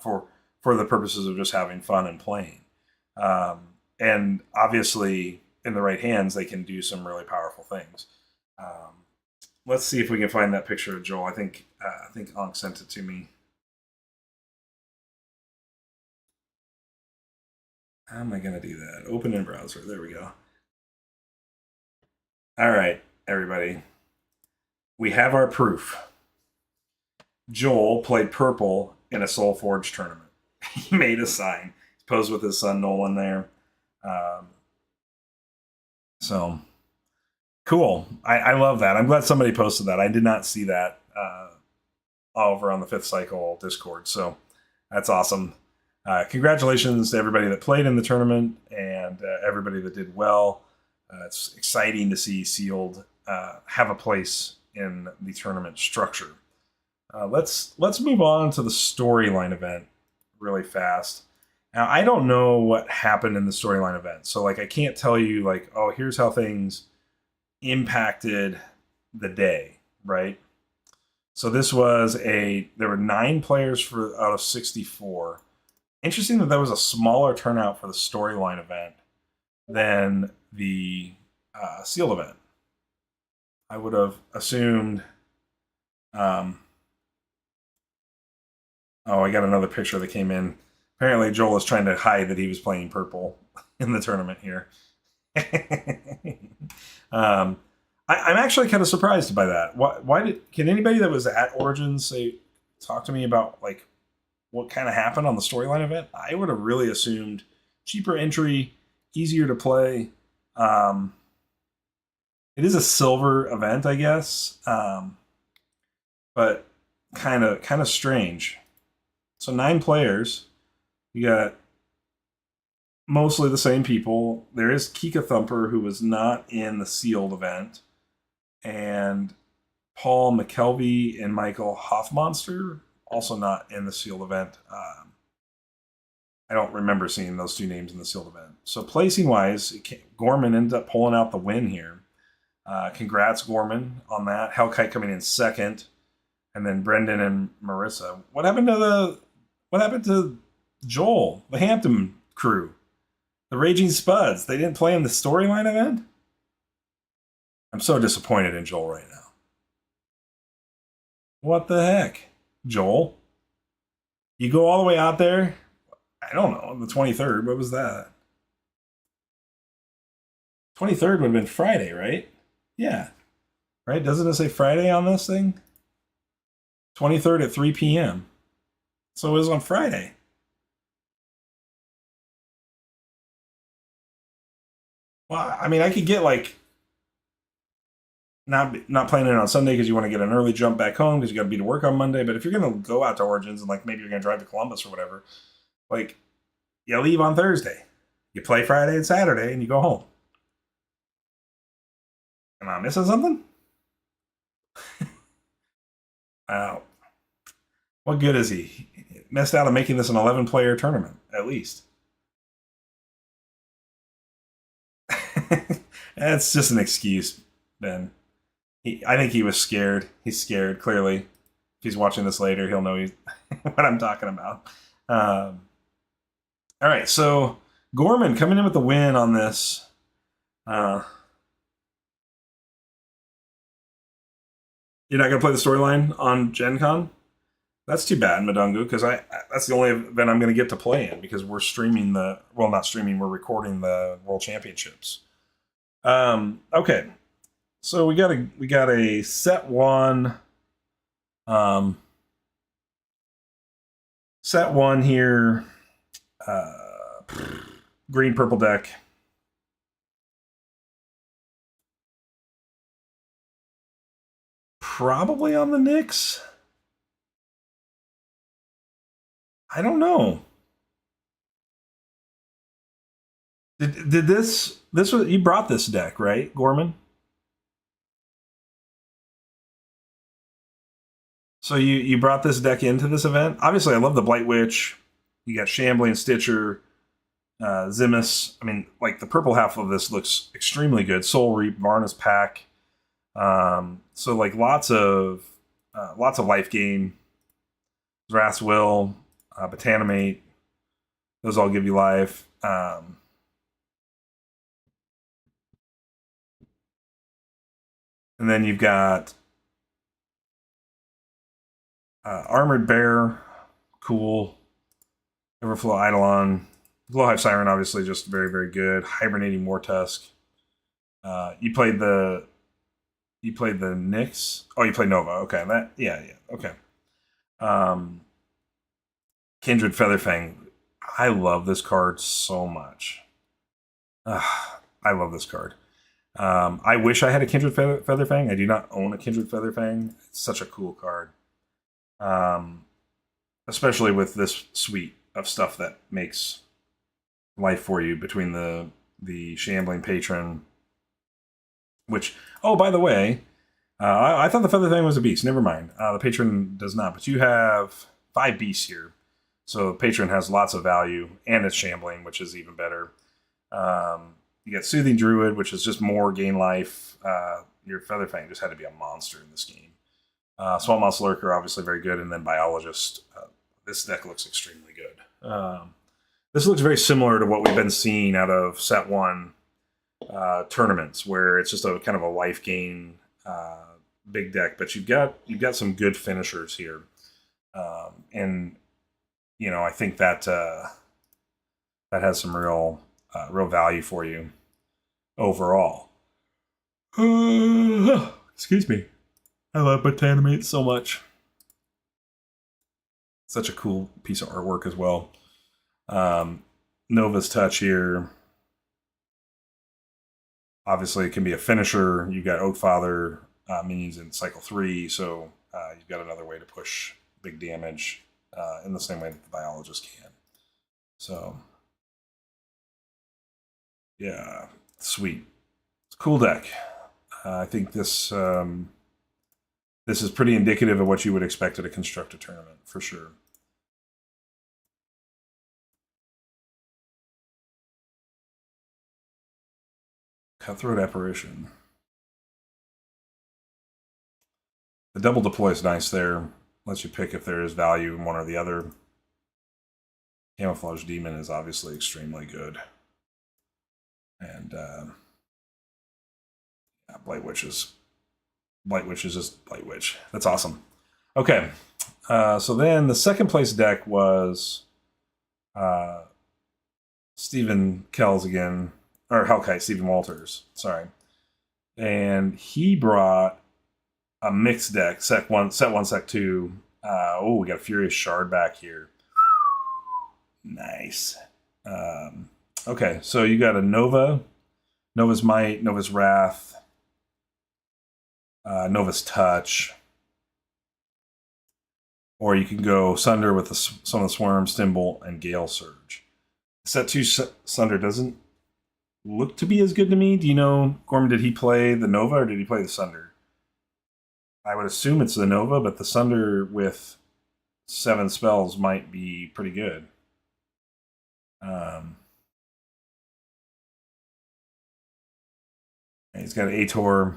for the purposes of just having fun and playing. And obviously, in the right hands, they can do some really powerful things. Let's see if we can find that picture of Joel. I think Ankh sent it to me. How am I going to do that? Open in browser. There we go. All right, everybody. We have our proof. Joel played purple in a SolForge tournament. He made a sign. He posed with his son Nolan there. So cool. I love that. I'm glad somebody posted that. I did not see that over on the Fifth Cycle Discord. So that's awesome. Congratulations to everybody that played in the tournament and everybody that did well. It's exciting to see Sealed have a place in the tournament structure. Let's move on to the storyline event really fast. Now I don't know what happened in the storyline event, so like I can't tell you like, oh, here's how things impacted the day, right? So this was there were 9 players for out of 64. Interesting that was a smaller turnout for the storyline event than the sealed event. I would have assumed. Oh, I got another picture that came in. Apparently, Joel is trying to hide that he was playing purple in the tournament here. I'm actually kind of surprised by that. Can anybody that was at Origins talk to me about like what kind of happened on the storyline event? I would have really assumed cheaper entry, easier to play. It is a silver event, I guess, but kind of strange. So 9 players. You got mostly the same people. There is Kika Thumper, who was not in the sealed event, and Paul McKelvey and Michael Hoffmonster, also not in the sealed event. I don't remember seeing those 2 names in the sealed event. So placing wise, Gorman ended up pulling out the win here. Congrats, Gorman, on that. Hellkite coming in second, and then Brendan and Marissa. What happened to Joel, the Hampton crew, the Raging Spuds? They didn't play in the storyline event? I'm so disappointed in Joel right now. What the heck, Joel? You go all the way out there? I don't know, the 23rd. What was that? 23rd would have been Friday, right? Yeah. Right? Doesn't it say Friday on this thing? 23rd at 3 p.m. So it was on Friday. Well, I mean, I could get like not playing it on Sunday because you want to get an early jump back home because you got to be to work on Monday. But if you're going to go out to Origins and like maybe you're going to drive to Columbus or whatever, like you leave on Thursday, you play Friday and Saturday, and you go home. Am I missing something? What good is he? He missed out on making this an 11-player tournament, at least. That's just an excuse, Ben. I think he was scared. He's scared, clearly. If he's watching this later, he'll know what I'm talking about. All right, so Gorman coming in with the win on this. You're not going to play the storyline on Gen Con? That's too bad, Madungu, because that's the only event I'm going to get to play in because we're streaming not streaming, we're recording the World Championships. Okay, so we got a set one, here, green purple deck. Probably on the Knicks. I don't know. Did this was you brought this deck, right, Gorman? So you brought this deck into this event. Obviously, I love the Blight Witch. You got Shambly and Stitcher, Zimus. I mean, like the purple half of this looks extremely good. Soul Reap, Varna's Pack. So like lots of life gain. Wrath's Will, Botanimate. Those all give you life. And then you've got Armored Bear, cool. Everflow Eidolon. Glowhive Siren, obviously, just very, very good. Hibernating Wartusk. You played the Knicks? Oh, you played Nova. Okay. Yeah, okay. Kindred Featherfang. I love this card so much. I love this card. I wish I had a Kindred Featherfang. I do not own a Kindred Featherfang. It's such a cool card. Um, Especially with this suite of stuff that makes life for you between the Shambling Patron, which, oh, by the way, I thought the Feather Thing was a beast. Never mind. The Patron does not, but you have 5 beasts here. So the Patron has lots of value, and it's Shambling, which is even better. You get Soothing Druid, which is just more gain life. Your Featherfang just had to be a monster in this game. Swamp Moss Lurker, obviously very good, and then Biologist. This deck looks extremely good. This looks very similar to what we've been seeing out of Set 1 tournaments, where it's just a kind of a life gain big deck, but you've got some good finishers here, and I think that that has some real value for you overall. Excuse me. I love Botanimate so much. Such a cool piece of artwork as well. Nova's Touch here. Obviously, it can be a finisher. You've got Oakfather minions in cycle 3, so you've got another way to push big damage in the same way that the Biologist can. So, yeah, sweet. It's a cool deck. I think this this is pretty indicative of what you would expect at a constructed tournament, for sure. Cutthroat Apparition. The double deploy is nice there. Lets you pick if there is value in one or the other. Camouflage Demon is obviously extremely good. And Blight Witch is just Blight Witch. That's awesome. Okay. So then the second place deck was Stephen Kells again. Or Hellkite, Stephen Walters. Sorry. And he brought a mixed deck, set 1, set 2. We got a Furious Shard back here. Nice. Okay, so you got a Nova, Nova's Might, Nova's Wrath, Nova's Touch. Or you can go Sunder with some of the Swarm, Stimbolt, and Gale Surge. Set 2 Sunder doesn't look to be as good to me. Do you know, Gorman, did he play the Nova or did he play the Sunder? I would assume it's the Nova, but the Sunder with 7 spells might be pretty good. He's got Ator.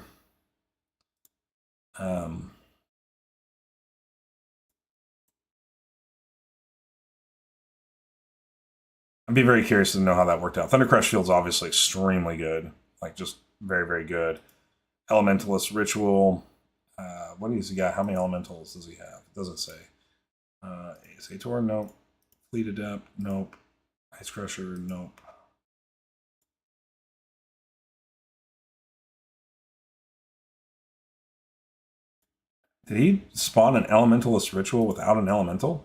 I'd be very curious to know how that worked out. Thundercrush Field's obviously extremely good. Like, just very, very good. Elementalist Ritual. What has he got? How many elementals does he have? It doesn't say. Ator? Nope. Fleet Adept? Nope. Ice Crusher? Nope. Did he spawn an Elementalist Ritual without an Elemental?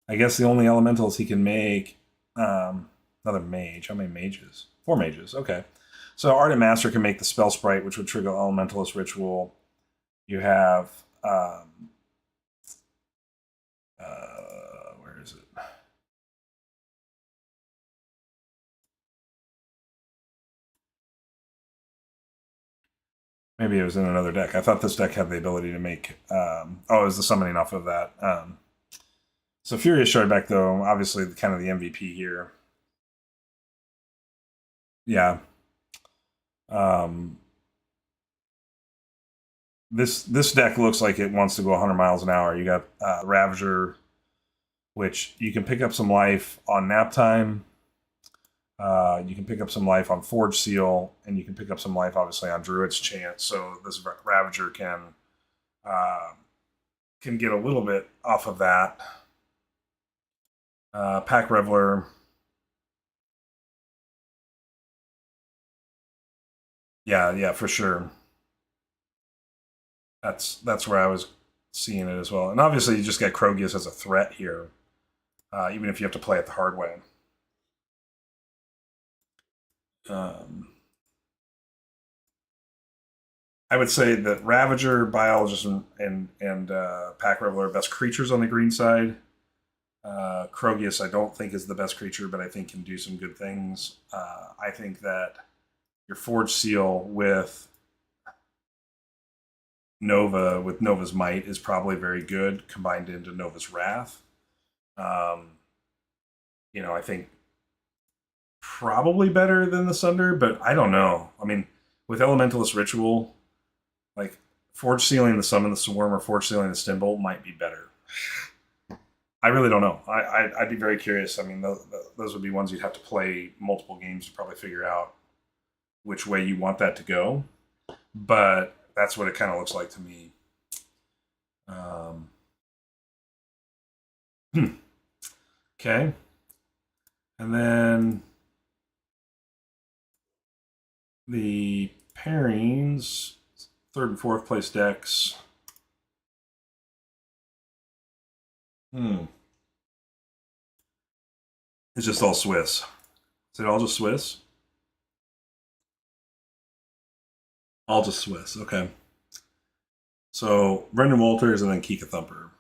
I guess the only elementals he can make... another mage. How many mages? 4 mages. Okay. So Ardent Master can make the Spell Sprite, which would trigger Elementalist Ritual. You have... where is it? Maybe it was in another deck. I thought this deck had the ability to make... it was the summoning off of that. So Furious Shardback, though, obviously kind of the MVP here. Yeah. This deck looks like it wants to go 100 miles an hour. You got Ravager, which you can pick up some life on Nap Time. You can pick up some life on Forge Seal, and you can pick up some life, obviously, on Druid's Chant. So this Ravager can get a little bit off of that. Pack Reveler. Yeah, for sure. That's where I was seeing it as well. And obviously, you just get Krogius as a threat here, even if you have to play it the hard way. I would say that Ravager, Biologist, and Pack Reveler are best creatures on the green side. Krogius, I don't think is the best creature, but I think can do some good things. I think that your Forge Seal with Nova's Might is probably very good combined into Nova's Wrath. Um, I think probably better than the Sunder, but I don't know. I mean, with Elementalist Ritual, like Forge Sealing the Summon the Swarm or Forge Sealing the Stimbolt might be better. I really don't know. I'd be very curious. I mean, those would be ones you'd have to play multiple games to probably figure out which way you want that to go. But that's what it kind of looks like to me. Um, okay. And then the pairings, third and fourth place decks. It's just all Swiss. Is it all just Swiss? All just Swiss. Okay. So Brendan Walters and then Kika Thumper.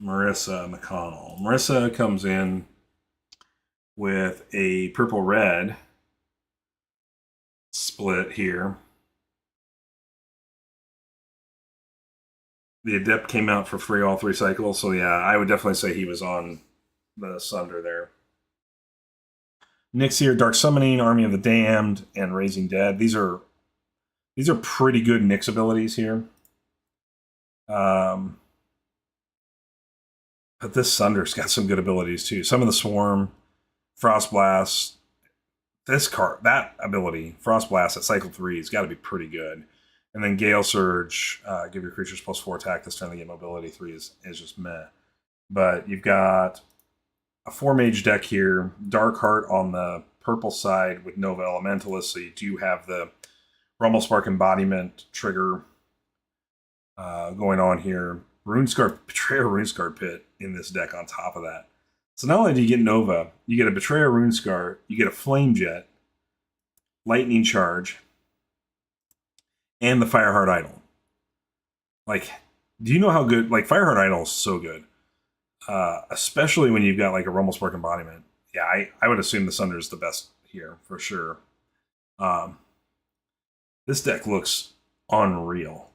Marissa McConnell. Marissa comes in with a purple red split here. The Adept came out for free all 3 cycles, so yeah, I would definitely say he was on the Sunder there. Nixir, Dark Summoning, Army of the Damned, and Raising Dead. These are pretty good Nyx abilities here. But this Sunder's got some good abilities too. Some of the Swarm, Frost Blast. This card, that ability, Frost Blast at cycle 3, has got to be pretty good. And then Gale Surge, give your creatures +4 attack this turn. They get mobility 3 is just meh. But you've got a 4-mage deck here. Dark Heart on the purple side with Nova Elementalist, so you do have the Rumblespark Embodiment trigger going on here. Betrayer Runescar Pit in this deck on top of that. So not only do you get Nova, you get a Betrayer Runescar, you get a Flame Jet, Lightning Charge, and the Fireheart Idol. Like, do you know how good? Like, Fireheart Idol is so good, especially when you've got like a Rumblespark Embodiment. Yeah, I would assume the Sunder is the best here for sure. This deck looks unreal.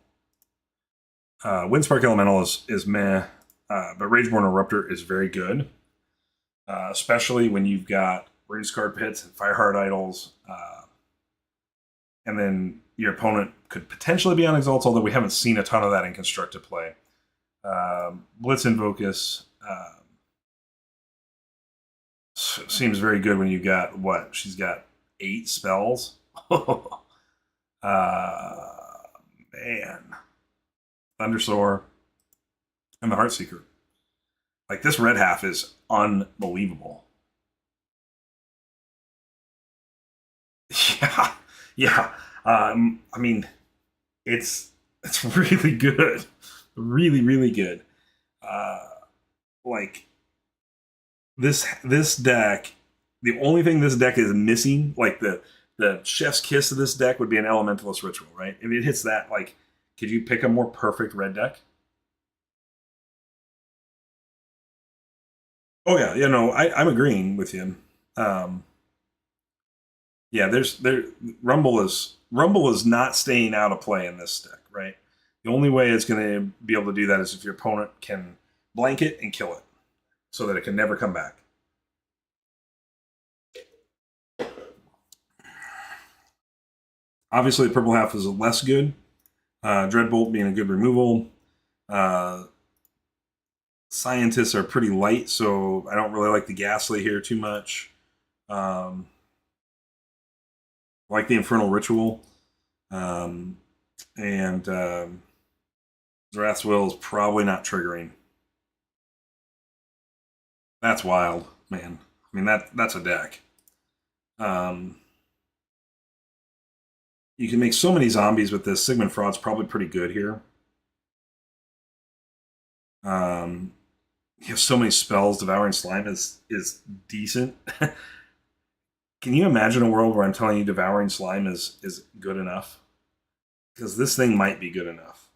Windspark Elemental is meh, but Rageborn Eruptor is very good, especially when you've got Runescar Pits and Fireheart Idols, and then your opponent could potentially be on Exalts, although we haven't seen a ton of that in constructed play. Blitz Invocus seems very good when you got what? She's got 8 spells. Man. Thundersoar and the Heartseeker. Like, this red half is unbelievable. Yeah, yeah. I mean, it's really good, really really good. Like this deck, the only thing this deck is missing, like the chef's kiss of this deck, would be an Elementalist Ritual, right? If it hits that, like, could you pick a more perfect red deck? Oh yeah, no, I'm agreeing with you. Um, yeah, Rumble is not staying out of play in this deck, right? The only way it's going to be able to do that is if your opponent can blank it and kill it, so that it can never come back. Obviously, the purple half is less good. Dreadbolt being a good removal. Scientists are pretty light, so I don't really like the Ghastly here too much. Like the Infernal Ritual. And Wrath's Will is probably not triggering. That's wild, man. I mean, that's a deck. You can make so many zombies with this. Sigmund Fraud's probably pretty good here. You have so many spells. Devouring Slime is decent. Can you imagine a world where I'm telling you devouring slime is good enough? Because this thing might be good enough.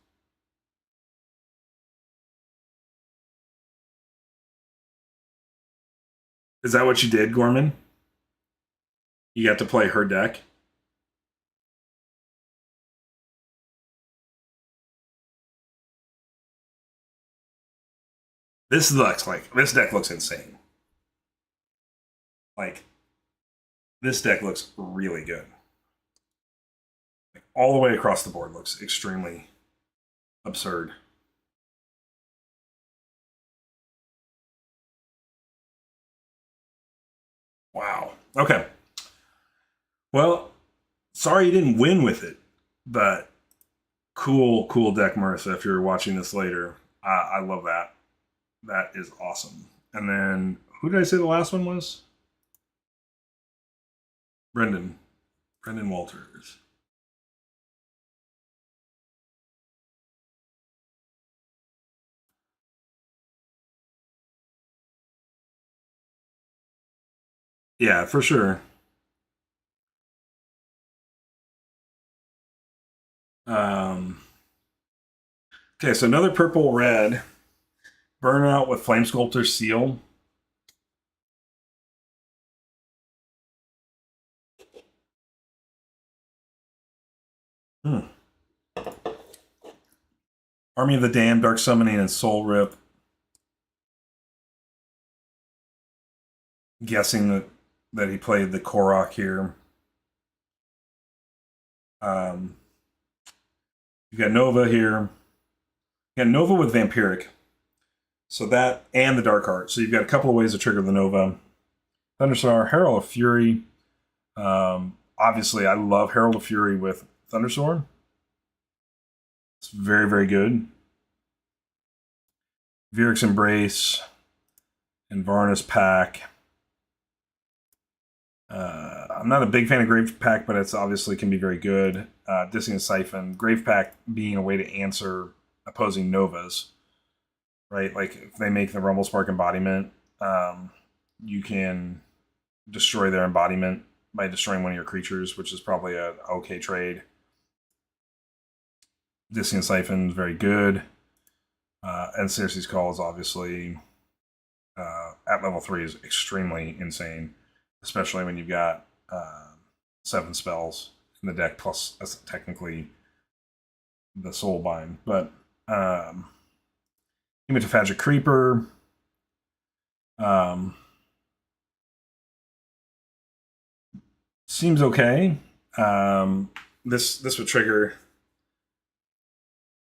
Is that what you did, Gorman? You got to play her deck. This deck looks insane. Like this deck looks really good. Like, all the way across the board looks extremely absurd. Wow. Okay. Well, sorry you didn't win with it, but cool deck, Martha. If you're watching this later, I love that. That is awesome. And then who did I say the last one was? Brendan. Brendan Walters. Yeah, for sure. Um, okay, so another purple red burnout with Flame Sculptor Seal. Hmm. Army of the Damned, Dark Summoning, and Soul Rip. Guessing that he played the Korok here. Um, you got Nova here. You got Nova with Vampiric. So that and the Dark Heart. So you've got a couple of ways to trigger the Nova. Thunderstar, Herald of Fury. Obviously, I love Herald of Fury with Thunderstorm. It's very good. Vyric's Embrace and Varna's Pack. I'm not a big fan of Grave Pack, but it's obviously can be very good. Dissonant Siphon, Grave Pack being a way to answer opposing Novas, right? Like if they make the Rumble Spark embodiment, you can destroy their embodiment by destroying one of your creatures, which is probably a okay trade. Dissonant Siphon is very good. And Circe's Call is obviously at level 3 is extremely insane, especially when you've got 7 spells in the deck, plus technically the Soulbind. But Hematophagic Creeper. Seems okay. This would trigger.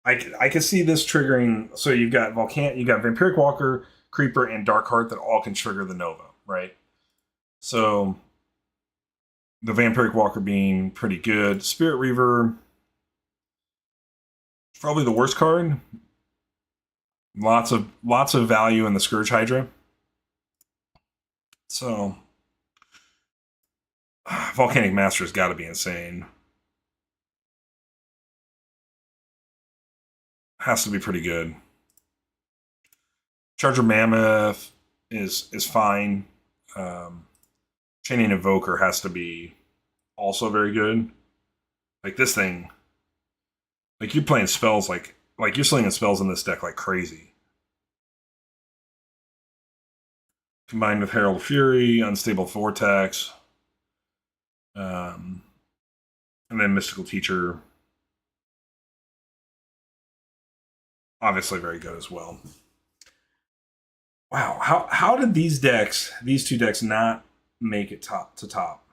I could see this triggering. So you've got you got Vampiric Walker, Creeper, and Darkheart that all can trigger the Nova, right? So the Vampiric Walker being pretty good. Spirit Reaver, probably the worst card. Lots of value in the Scourge Hydra. So Volcanic Master's got to be insane. Has to be pretty good. Charger Mammoth is fine. Chaining Invoker has to be also very good. Like this thing, like you're playing spells like you're slinging spells in this deck like crazy. Combined with Herald of Fury, Unstable Vortex, and then Mystical Teacher. Obviously very good as well. Wow, how did these two decks, not make it top to top?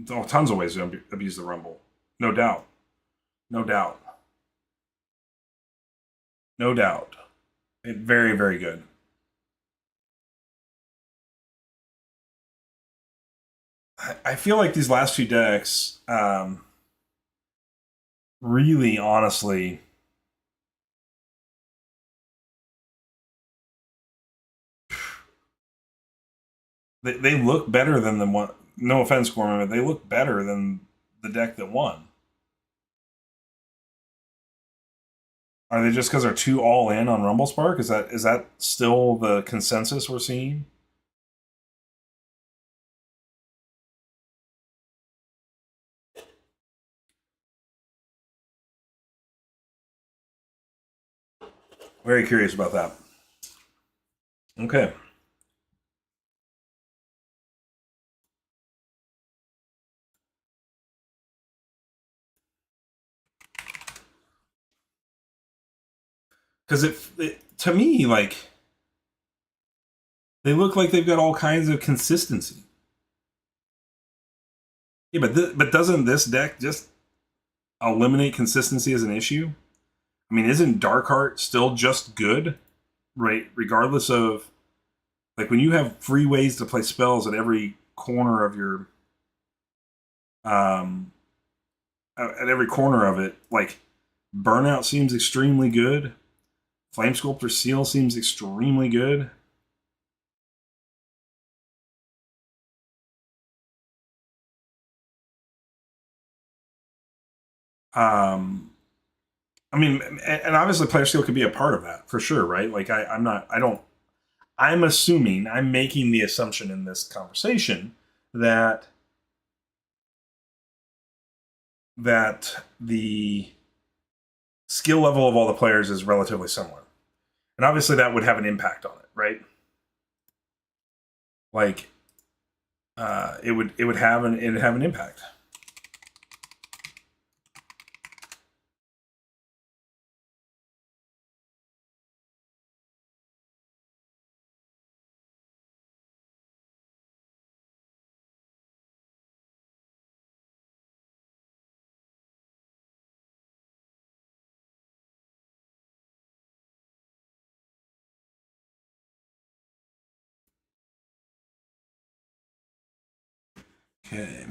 Oh, tons of ways to abuse the Rumble. No doubt. No doubt. No doubt. Very good. I feel like these last two decks, really honestly, they look better than the one. No offense, Gorman, but they look better than the deck that won. Are they just because they're too all in on Rumble Spark? Is that still the consensus we're seeing? Very curious about that. Okay. Because to me, like, they look like they've got all kinds of consistency. Yeah, but doesn't this deck just eliminate consistency as an issue? I mean, isn't Darkheart still just good, right? Regardless of, like, when you have free ways to play spells at every corner of your um at every corner of it, like, Burnout seems extremely good. Flame Sculptor Seal seems extremely good. Um, I mean, and obviously player skill could be a part of that for sure, right? Like, I'm not, I don't, I'm assuming, I'm making the assumption in this conversation that the skill level of all the players is relatively similar, and obviously that would have an impact on it, right? Like, it would have an impact. Okay.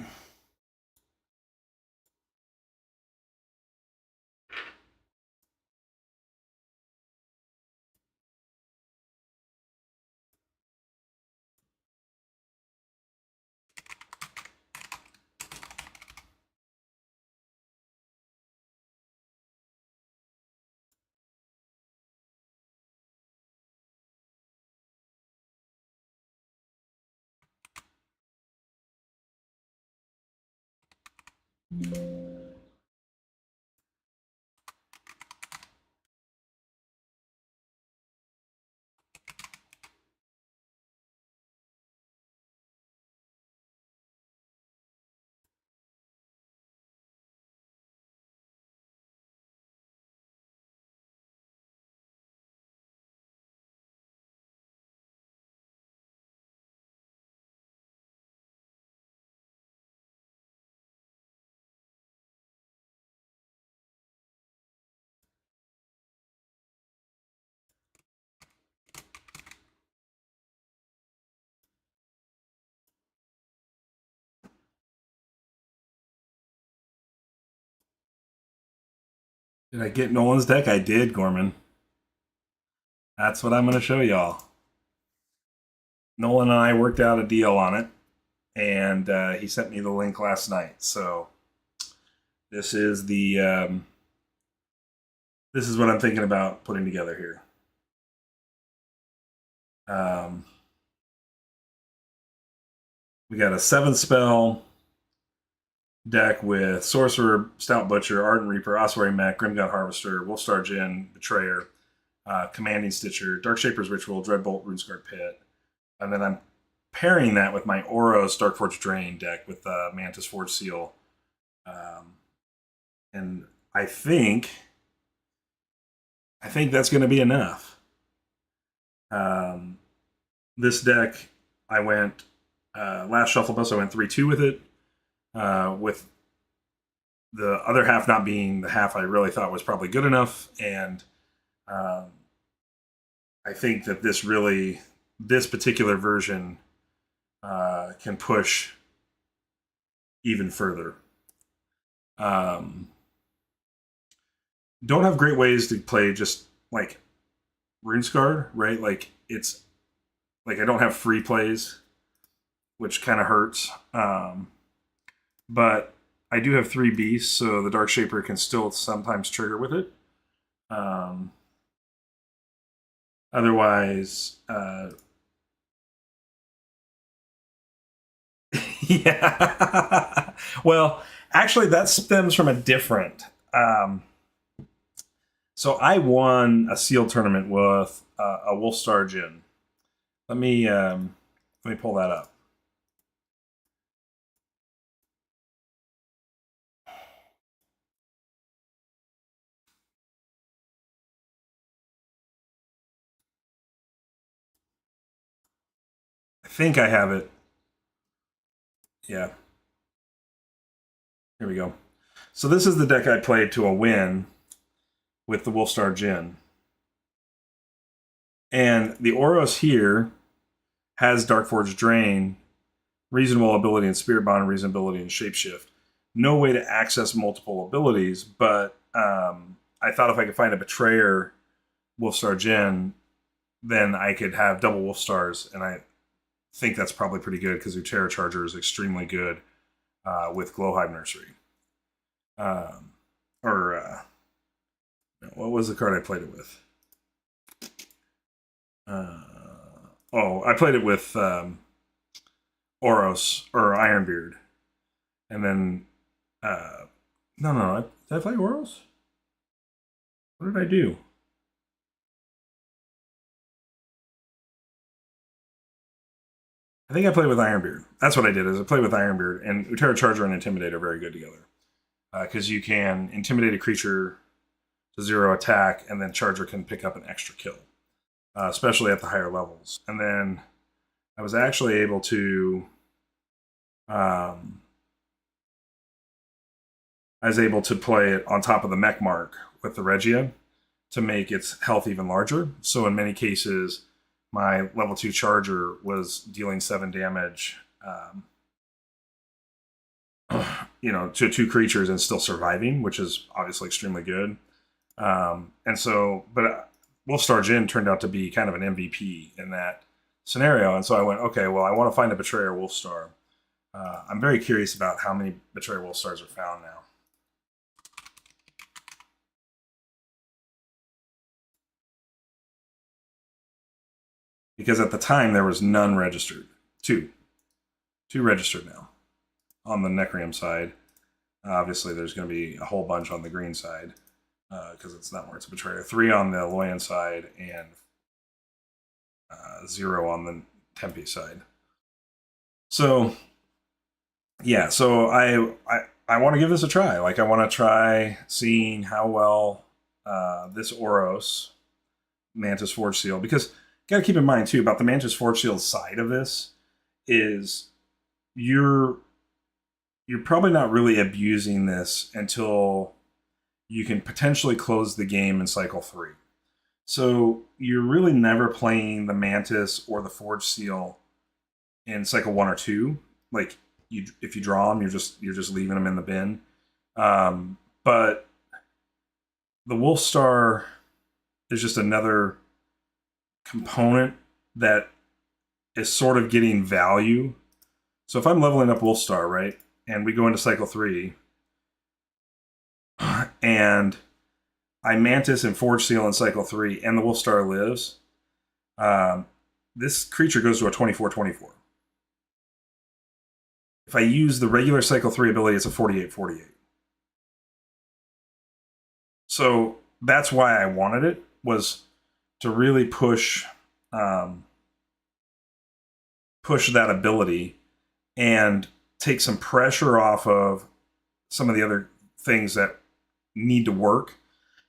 Did I get Nolan's deck? I did, Gorman. That's what I'm going to show y'all. Nolan and I worked out a deal on it, and he sent me the link last night. So this is this is what I'm thinking about putting together here. We got a 7 spell deck with Sorcerer, Stout Butcher, Ardent Reaper, Ossuary Mech, Grimgod Harvester, Wolfstar Jin, Betrayer, Commanding Stitcher, Darkshaper's Ritual, Dreadbolt, Runescarred Pit. And then I'm pairing that with my Oros Darkforge Drain deck with Mantis Forge Seal. And I think that's going to be enough. This deck, I went last Shuffle Bus, I went 3-2 with it, with the other half not being the half I really thought was probably good enough. And I think that this particular version can push even further. Don't have great ways to play just like RuneScarred, right? Like, it's like I don't have free plays, which kind of hurts. But I do have 3 beasts, so the Dark Shaper can still sometimes trigger with it. Otherwise, yeah. Well, actually, that stems from a different. So I won a seal tournament with a Wolfstar Gin. Let me pull that up. I think I have it. Yeah, here we go. So this is the deck I played to a win with the Wolfstar Gin. And the Oros here has Darkforge Drain, Reasonable Ability and Spirit Bond, Reasonability and Shapeshift. No way to access multiple abilities, but I thought if I could find a Betrayer Wolfstar Gin, then I could have double Wolfstars, and I think that's probably pretty good because Utera Charger is extremely good with Glowhive Nursery. Um, or what was the card I played it with? I played it with Oros or Ironbeard, and then no, did I play Oros? What did I do? I think I played with Ironbeard. That's what I did. Is I played with Ironbeard, and Utera Charger and Intimidate are very good together because you can intimidate a creature to 0 attack, and then Charger can pick up an extra kill, especially at the higher levels. And then I was actually able to, play it on top of the Mech Mark with the Regia to make its health even larger. So in many cases, my level 2 Charger was dealing 7 damage, to 2 creatures and still surviving, which is obviously extremely good. But Wolfstar Gin turned out to be kind of an MVP in that scenario. And so I went, okay, well, I want to find a Betrayer Wolfstar. I'm very curious about how many Betrayer Wolfstars are found now. Because at the time, there was none registered. Two registered now on the Necreum side. Obviously, there's going to be a whole bunch on the green side because it's not where it's a Betrayer. 3 on the Loyan side and 0 on the Tempe side. So, yeah. So I want to give this a try. Like I want to try seeing how well this Oros Mantis Forge Seal, because got to keep in mind too about the Mantis Forge Seal side of this is you're probably not really abusing this until you can potentially close the game in cycle 3. So you're really never playing the Mantis or the Forge Seal in cycle 1 or 2. Like if you draw them, you're just leaving them in the bin. But the Wolfstar is just another component that is sort of getting value. So if I'm leveling up Wolfstar, right, and we go into cycle 3, and I Mantis and Forge Seal in cycle 3, and the Wolfstar lives, this creature goes to a 24/24. If I use the regular cycle 3 ability, it's a 48/48. So that's why I wanted it, was to really push that ability and take some pressure off of some of the other things that need to work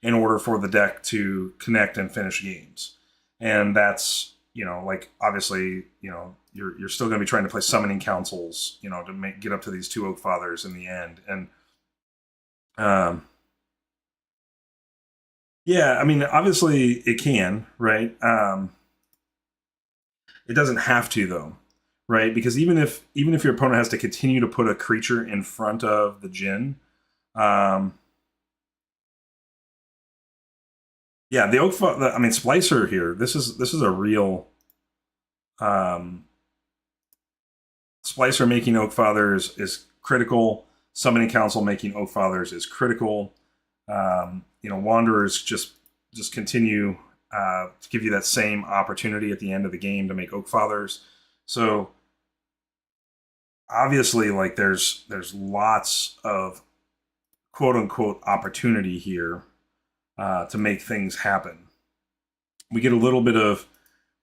in order for the deck to connect and finish games. And that's, like obviously, you're still going to be trying to play summoning councils, to get up to these 2 Oak Fathers in the end. And yeah, I mean, obviously it can, right? It doesn't have to though, right? Because even if your opponent has to continue to put a creature in front of the Djinn, yeah, the Oak Father. I mean, Splicer here. This is a real Splicer making Oak Fathers is critical. Summoning Council making Oak Fathers is critical. Wanderers just continue to give you that same opportunity at the end of the game to make Oak Fathers. So obviously, like there's lots of quote unquote opportunity here to make things happen. We get a little bit of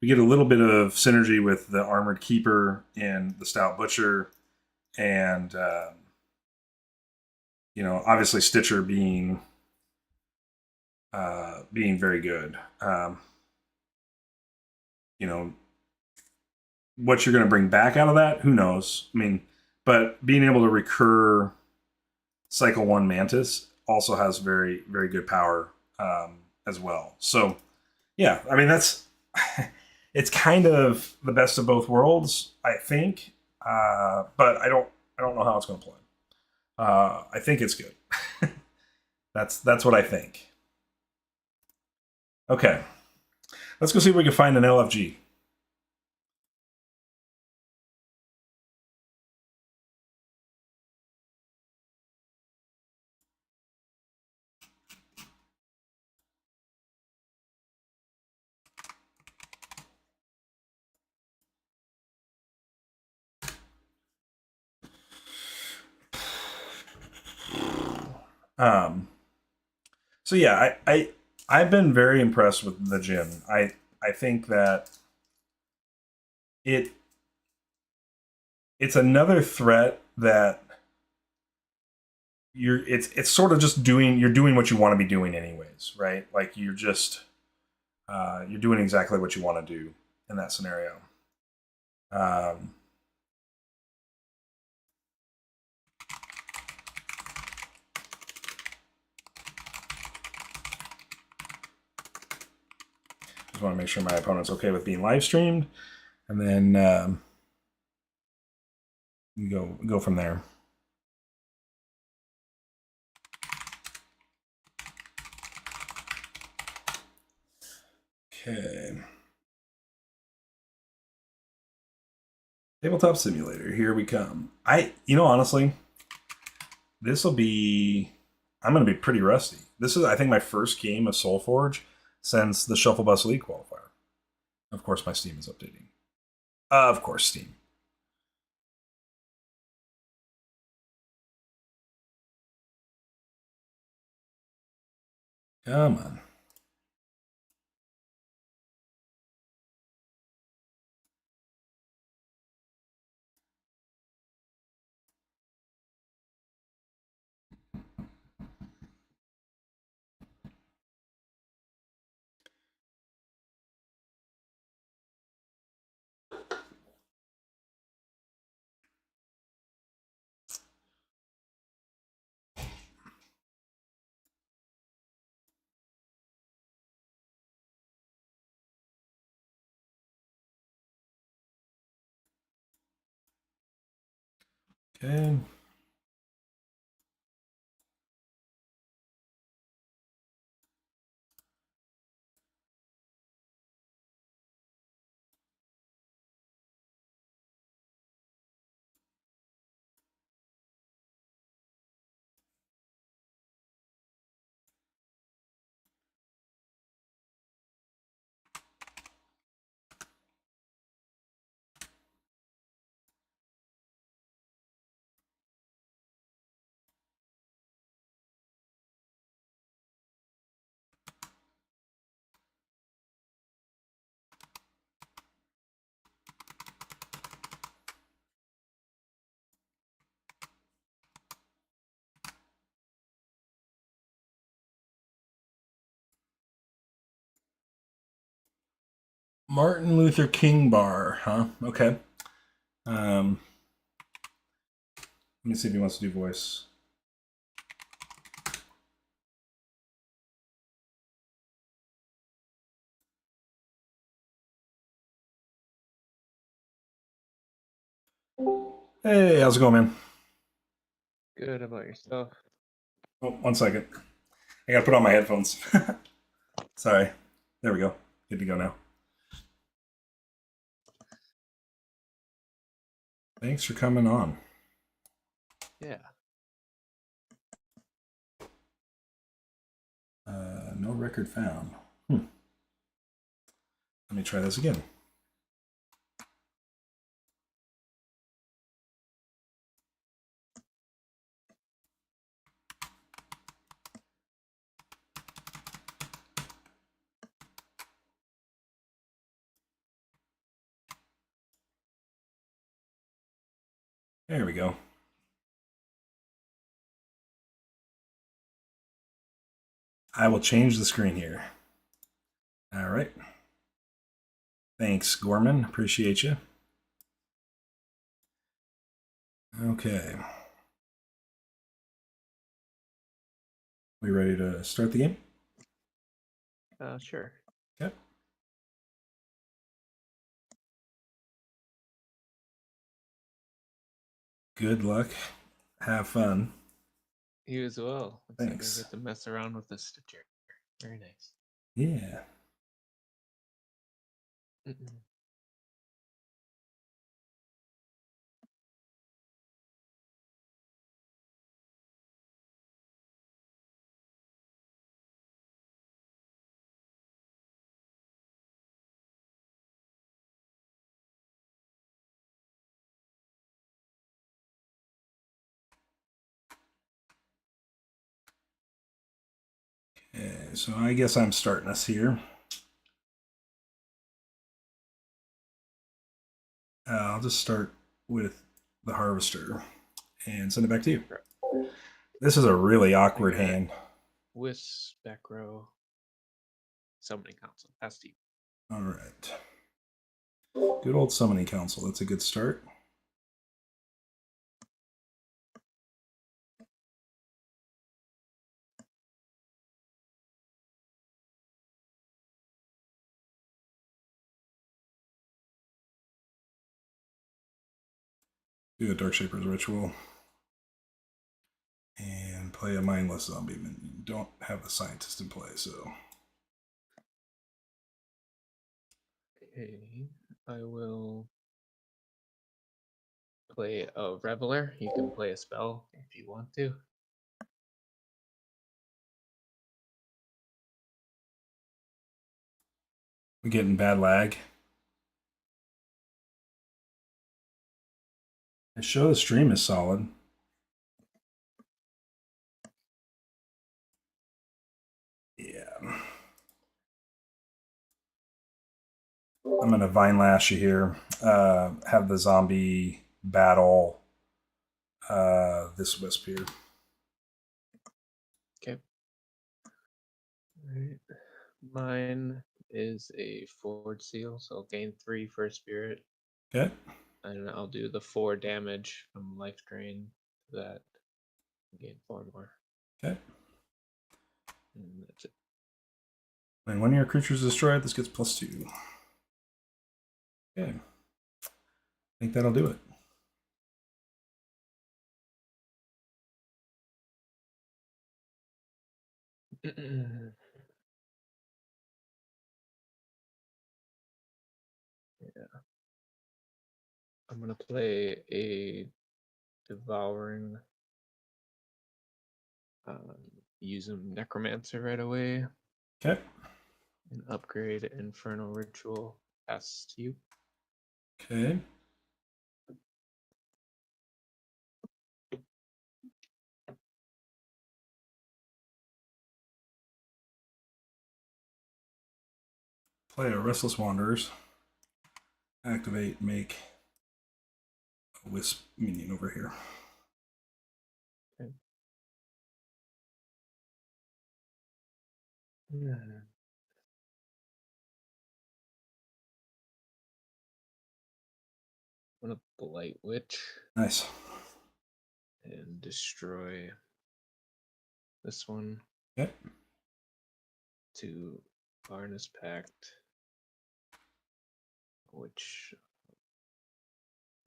synergy with the Armored Keeper and the Stout Butcher, and obviously Stitcher being very good. What you're going to bring back out of that, who knows? I mean, but being able to recur Cycle 1 Mantis also has very, very good power as well. So, yeah, I mean, that's it's kind of the best of both worlds, I think. But I don't know how it's going to play. I think it's good. That's what I think. Okay, let's go see if we can find an LFG. So yeah, I've been very impressed with the gym. I think that it's another threat that it's sort of just you're doing what you want to be doing anyways, right? Like you're doing exactly what you want to do in that scenario. Just want to make sure my opponent's okay with being live streamed, and then go from there. Okay. Tabletop Simulator, here we come. Honestly, I'm going to be pretty rusty. This is, I think, my first game of SolForge since the Shuffle Bus League qualifier. Of course, my Steam is updating. Of course, Steam. Come on. Okay. Martin Luther King bar, huh? Okay. Let me see if he wants to do voice. Hey, how's it going, man? Good about yourself. Oh, 1 second. I gotta put on my headphones. Sorry. There we go. Good to go now. Thanks for coming on. Yeah. No record found. Let me try this again. There we go. I will change the screen here. All right. Thanks, Gorman. Appreciate you. Okay. We ready to start the game? Sure. Yep. Good luck. Have fun. You as well. Looks Thanks. like I get to mess around with this stitcher. Very nice. Yeah. Mm-mm. Okay, so I guess I'm starting us here. I'll just start with the harvester and send it back to you. This is a really awkward hand. Wisp, back row, summoning council. That's deep. All right. Good old summoning council. That's a good start. Do a Darkshaper's Ritual. And play a mindless zombie minion. Don't have the scientist in play, so. Okay, I will play a reveler. You can play a spell if you want to. We're getting bad lag. I show the stream is solid. Yeah. I'm going to Vine Lash you here. Have the zombie battle this wisp here. Okay. All right. Mine is a forward seal, so I'll gain 3 for spirit. Okay. And I'll do the 4 damage from life drain to that. Gain 4 more. Okay. And that's it. And when your creature is destroyed, this gets +2. Okay. I think that'll do it. Yeah. I'm gonna play a devouring. Use a necromancer right away. Okay. And upgrade infernal ritual past you. Okay. Play a Restless Wanderers. Activate, make a wisp minion over here. Okay. Yeah. I'm gonna Blight Witch. Nice. And destroy this one. Okay. To Varnus Pact, which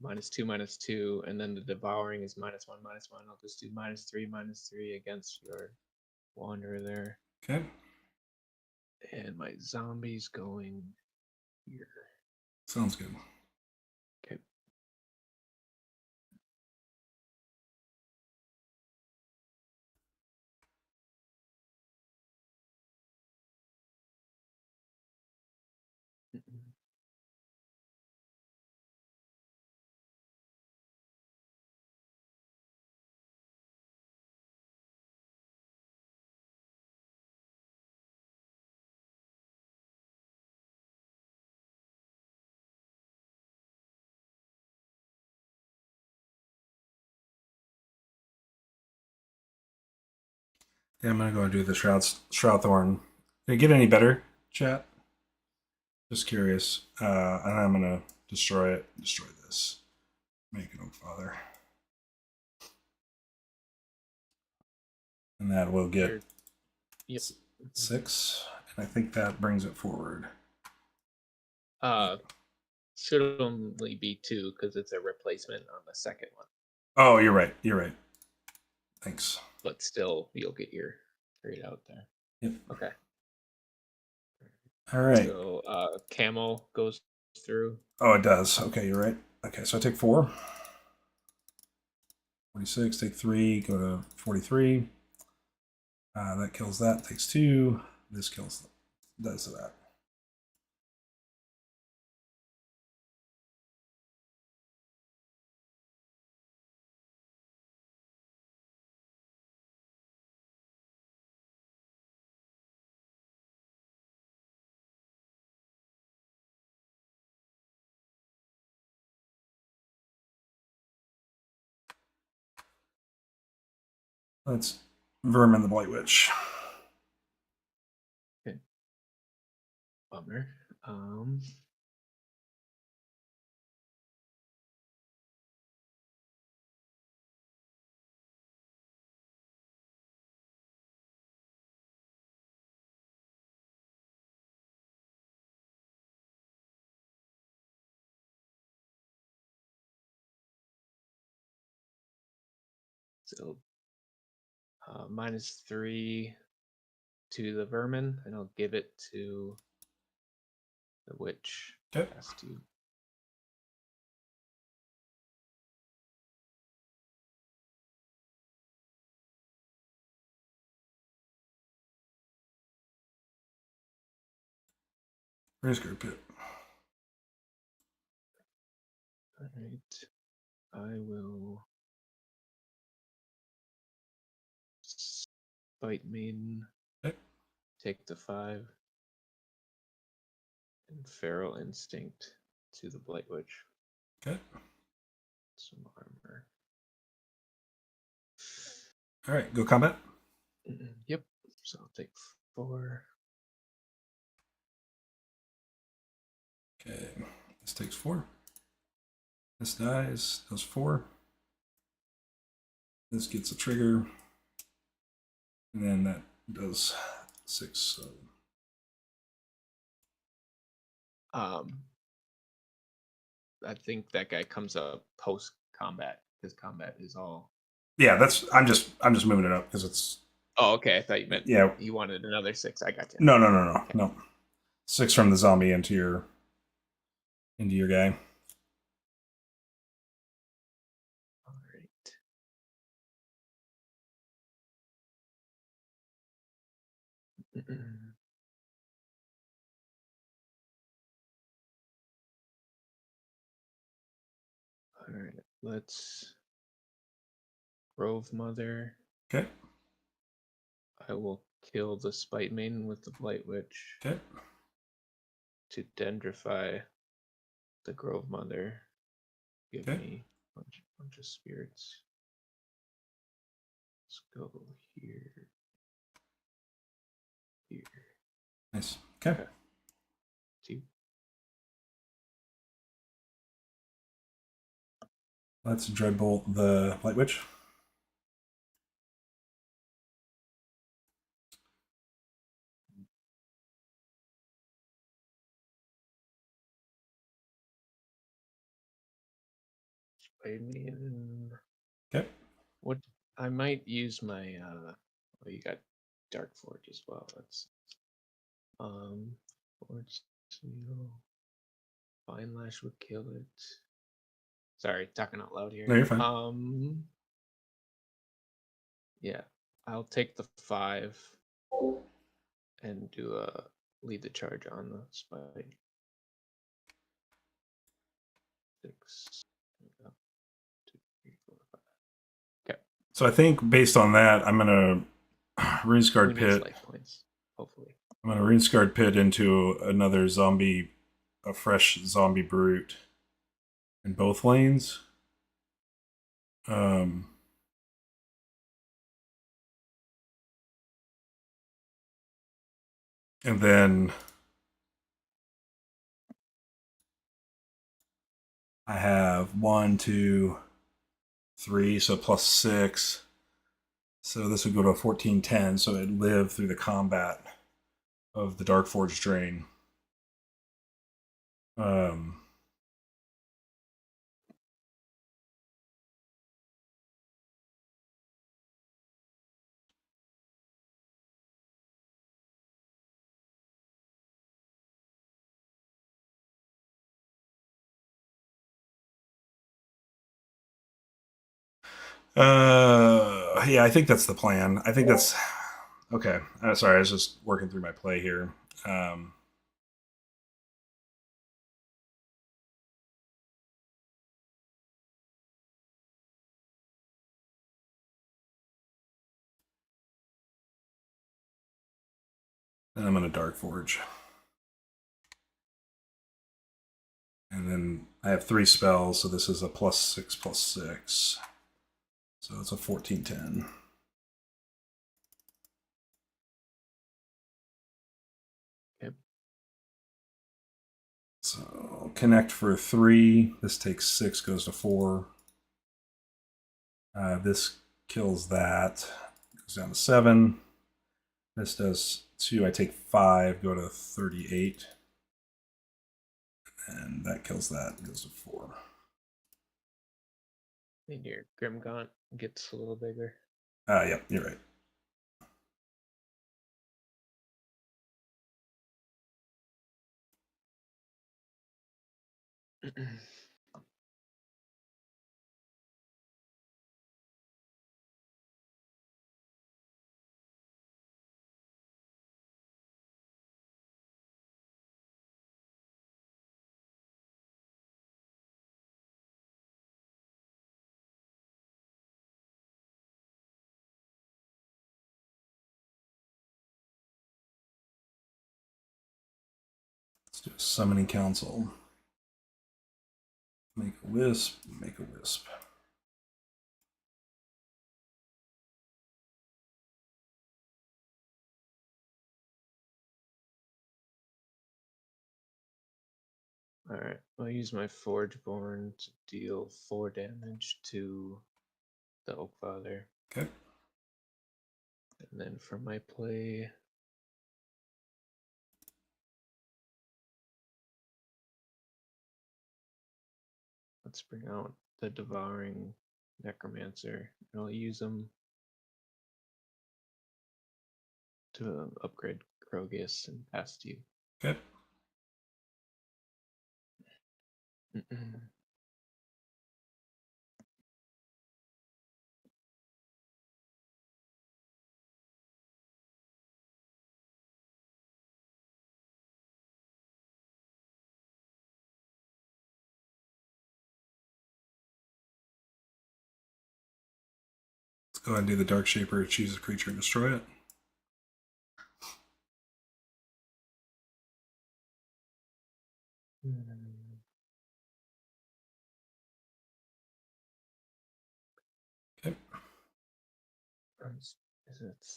-2/-2, and then the devouring is -1/-1. I'll just do -3/-3 against your wanderer there. Okay. And my zombie's going here. Sounds good. Okay. Yeah, I'm gonna go and do the Shroud Thorn. Did it get any better, chat? Just curious. And I'm gonna destroy it. Destroy this. Make it Oak Father. And that will get Yep. 6. And I think that brings it forward. Should only be 2 because it's a replacement on the second one. Oh, you're right. You're right. Thanks. But still, you'll get your trade out there. Yep. Okay. All right. So camo goes through. Oh, it does. Okay, you're right. Okay, so I take 4. 46, take 3, go to 43. That kills that, takes 2. This kills, does that. Let's Vermin the Blight Witch. Okay. Bummer. So -3 to the vermin, and I'll give it to the witch. Okay. Has to. Raise Guard Pit. All right. I will Spite Maiden. Okay. Take the 5. And Feral Instinct to the Blight Witch. Okay. Some armor. All right, go combat. Yep. So I'll take 4. Okay, this takes 4. This dies, does 4. This gets a trigger. And then that does 6. So. I think that guy comes up post combat because combat is all. Yeah, that's. I'm just moving it up because it's. Oh, okay. I thought you meant. Yeah. You wanted another 6. I got you. No. Okay. No. 6 from the zombie into your guy. All right. All right. Let's Grove Mother. Okay. I will kill the Spite Maiden with the Blight Witch. Okay. To dendrify the Grove Mother. Give me a bunch of spirits. Let's go here. Here. Nice. Okay. 2. Let's Dreadbolt the Light Witch. Okay. What I might use my you got Dark Forge as well. Let's Forge Seal. Fine Lash would kill it. Sorry, talking out loud here. No, you're fine. Yeah. I'll take the 5 and do a lead the charge on the spike. 6. 2, 3, 4, 5. Okay. So I think based on that, I'm gonna Runescarred Pit. Life points, hopefully. I'm gonna Runescarred Pit into another zombie, a fresh zombie brute in both lanes. And then I have 1, 2, 3, so plus 6. So this would go to a 1410, so it'd live through the combat of the Darkforge Drain. Um, yeah, I think that's the plan. I think that's okay. Sorry, I was just working through my play here. Um, and I'm going to Dark Forge. And then I have 3 spells, so this is a plus 6 plus 6. So it's a 1410. Yep. So connect for 3. This takes 6, goes to 4. This kills that. Goes down to 7. This does 2. I take 5, go to 38. And that kills that, goes to 4. And your Grimgaunt gets a little bigger. Yep, you're right. Let's do a summoning council. Make a wisp, make a wisp. Alright, I'll use my Forgeborn to deal 4 damage to the Oakfather. Okay. And then for my play, let's bring out the Devouring Necromancer. And I'll use them to upgrade Krogus and pass to you. Okay. Let's go ahead and do the Dark Shaper. Choose a creature and destroy it. Okay. That's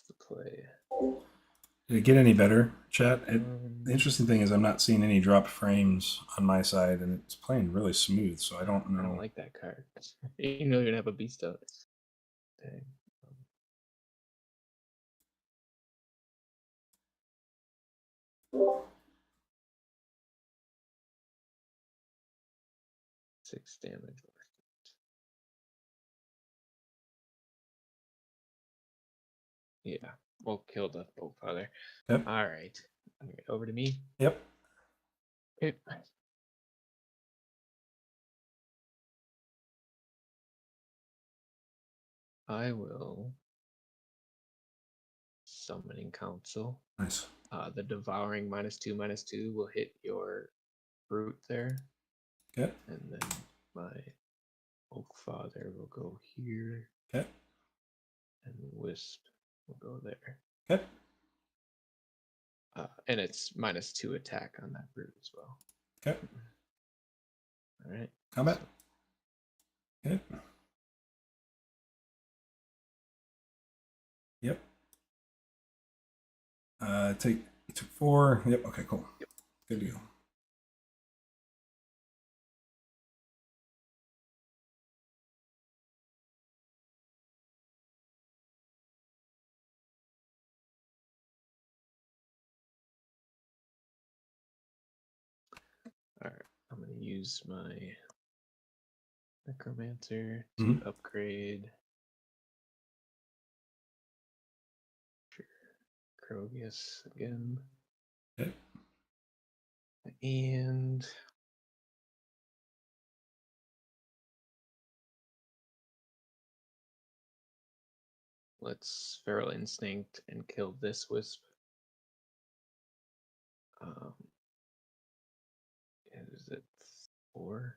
the play. Did it get any better, chat? The interesting thing is I'm not seeing any drop frames on my side, and it's playing really smooth, so I don't know. I don't like that card. You know you're gonna have a beast out. Dang. 6 damage. Yeah, we'll kill the Oakfather. Yep. All right, over to me. Yep. Okay. I will Summoning Council. Nice. The Devouring -2/-2 will hit your Brute there. Okay. And then my Oakfather will go here. Okay. And Wisp will go there. Okay. And it's -2 attack on that Brute as well. Okay. All right. Combat. So. Okay. Yep. took 4. Yep. Okay. Cool. Yep. Good deal. All right, I'm gonna use my necromancer to upgrade Krogius again. Okay. And let's Feral Instinct and kill this wisp. Is it 4?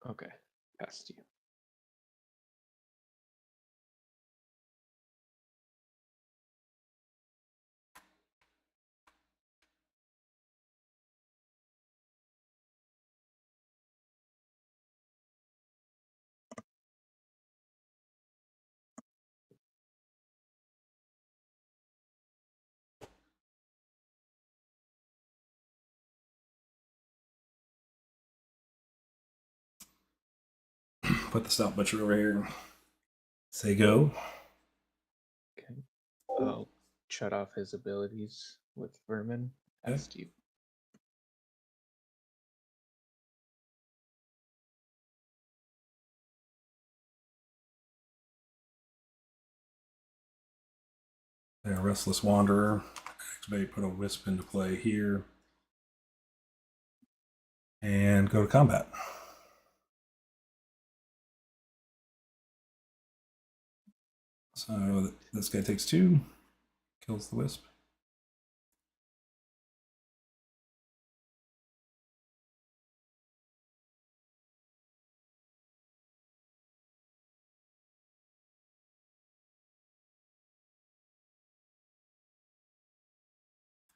Okay, past you. Put the Stout Butcher over here. Say go. Okay. I'll shut off his abilities with Vermin. Past you. Yeah, Restless Wanderer. Activate, put a Wisp into play here. And go to combat. So this guy takes 2. Kills the Wisp.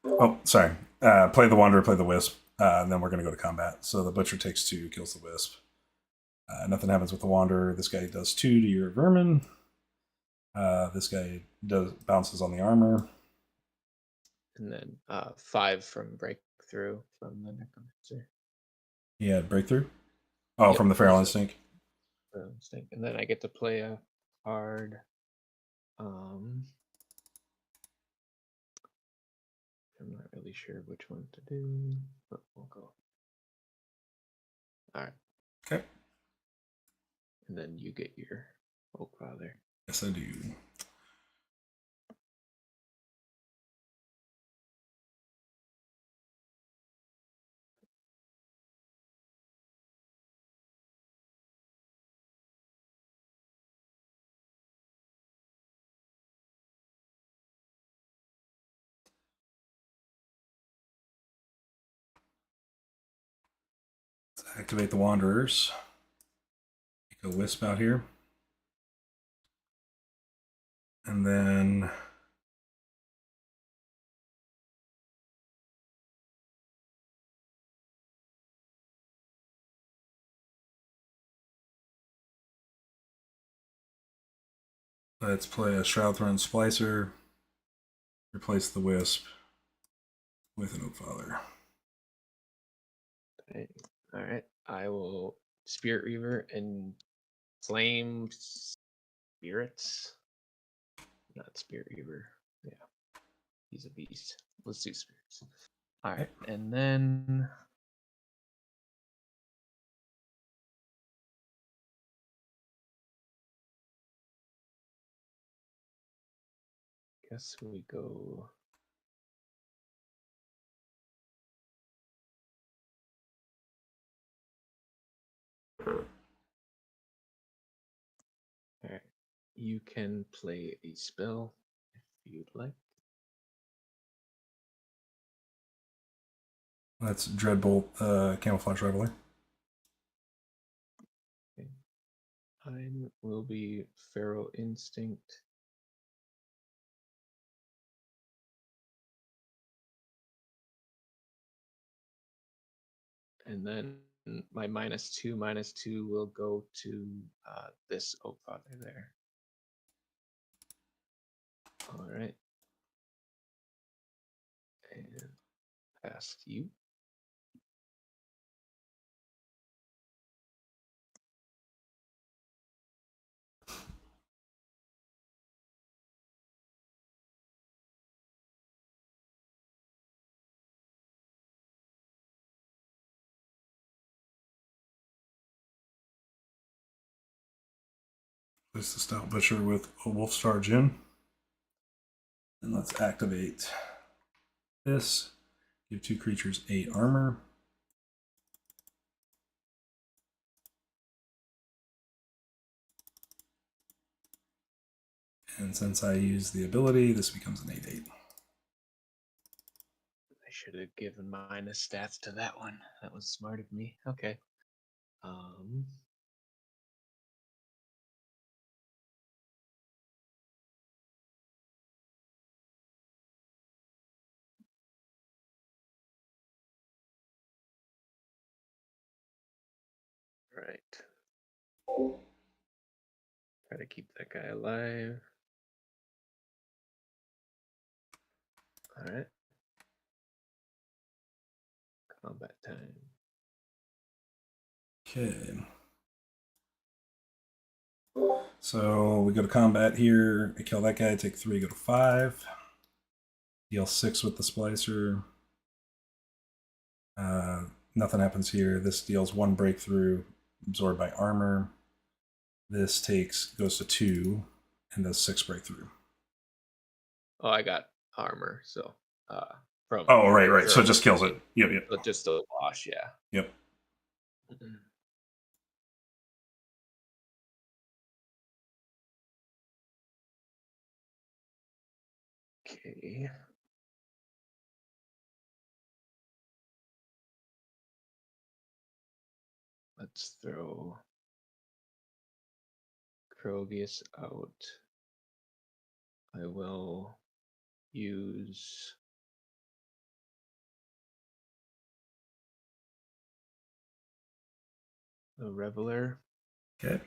Oh, sorry. Play the Wanderer, play the Wisp, and then we're going to go to combat. So the Butcher takes 2, kills the Wisp. Nothing happens with the Wanderer. This guy does 2 to your Vermin. This guy bounces on the armor. And then 5 from Breakthrough from the Necromancer. He had Breakthrough? Oh, yep, from the Feral Instinct. Feral Instinct. And then I get to play a card. I'm not really sure which one to do, but we'll go. All right. Okay. And then you get your Oak Father. Yes, I do. Let's activate the Wanderers. Make a Wisp out here. And then let's play a Shroud Throne Splicer. Replace the Wisp with an Oak Father. Okay. All right. I will Spirit Reaver and Flame Spirits. Not Spirit Reaver. Yeah. He's a beast. Let's do Spirits. All right. And then guess we go. All right. You can play a spell if you'd like. That's Dreadbolt, Camouflage Reveler. Okay. Mine will be Feral Instinct. And then my -2/-2 will go to this Oak Father there. All right. And ask you. Place the Stout Butcher with a Wolfstar Djinn. And let's activate this. Give 2 creatures 8 armor. And since I use the ability, this becomes an 8/8. I should have given minus stats to that one. That was smart of me. Okay. Right. Try to keep that guy alive. All right. Combat time. Okay. So we go to combat here. I kill that guy, take 3, go to 5. Deal 6 with the splicer. Nothing happens here. This deals 1 breakthrough, absorbed by armor. This goes to 2 and does 6 breakthrough. Oh, I got armor, so from Oh, right. So it just kills it. Yep. So just a wash, yeah. Yep. Okay. Let's throw Krogius out. I will use the Reveler Okay.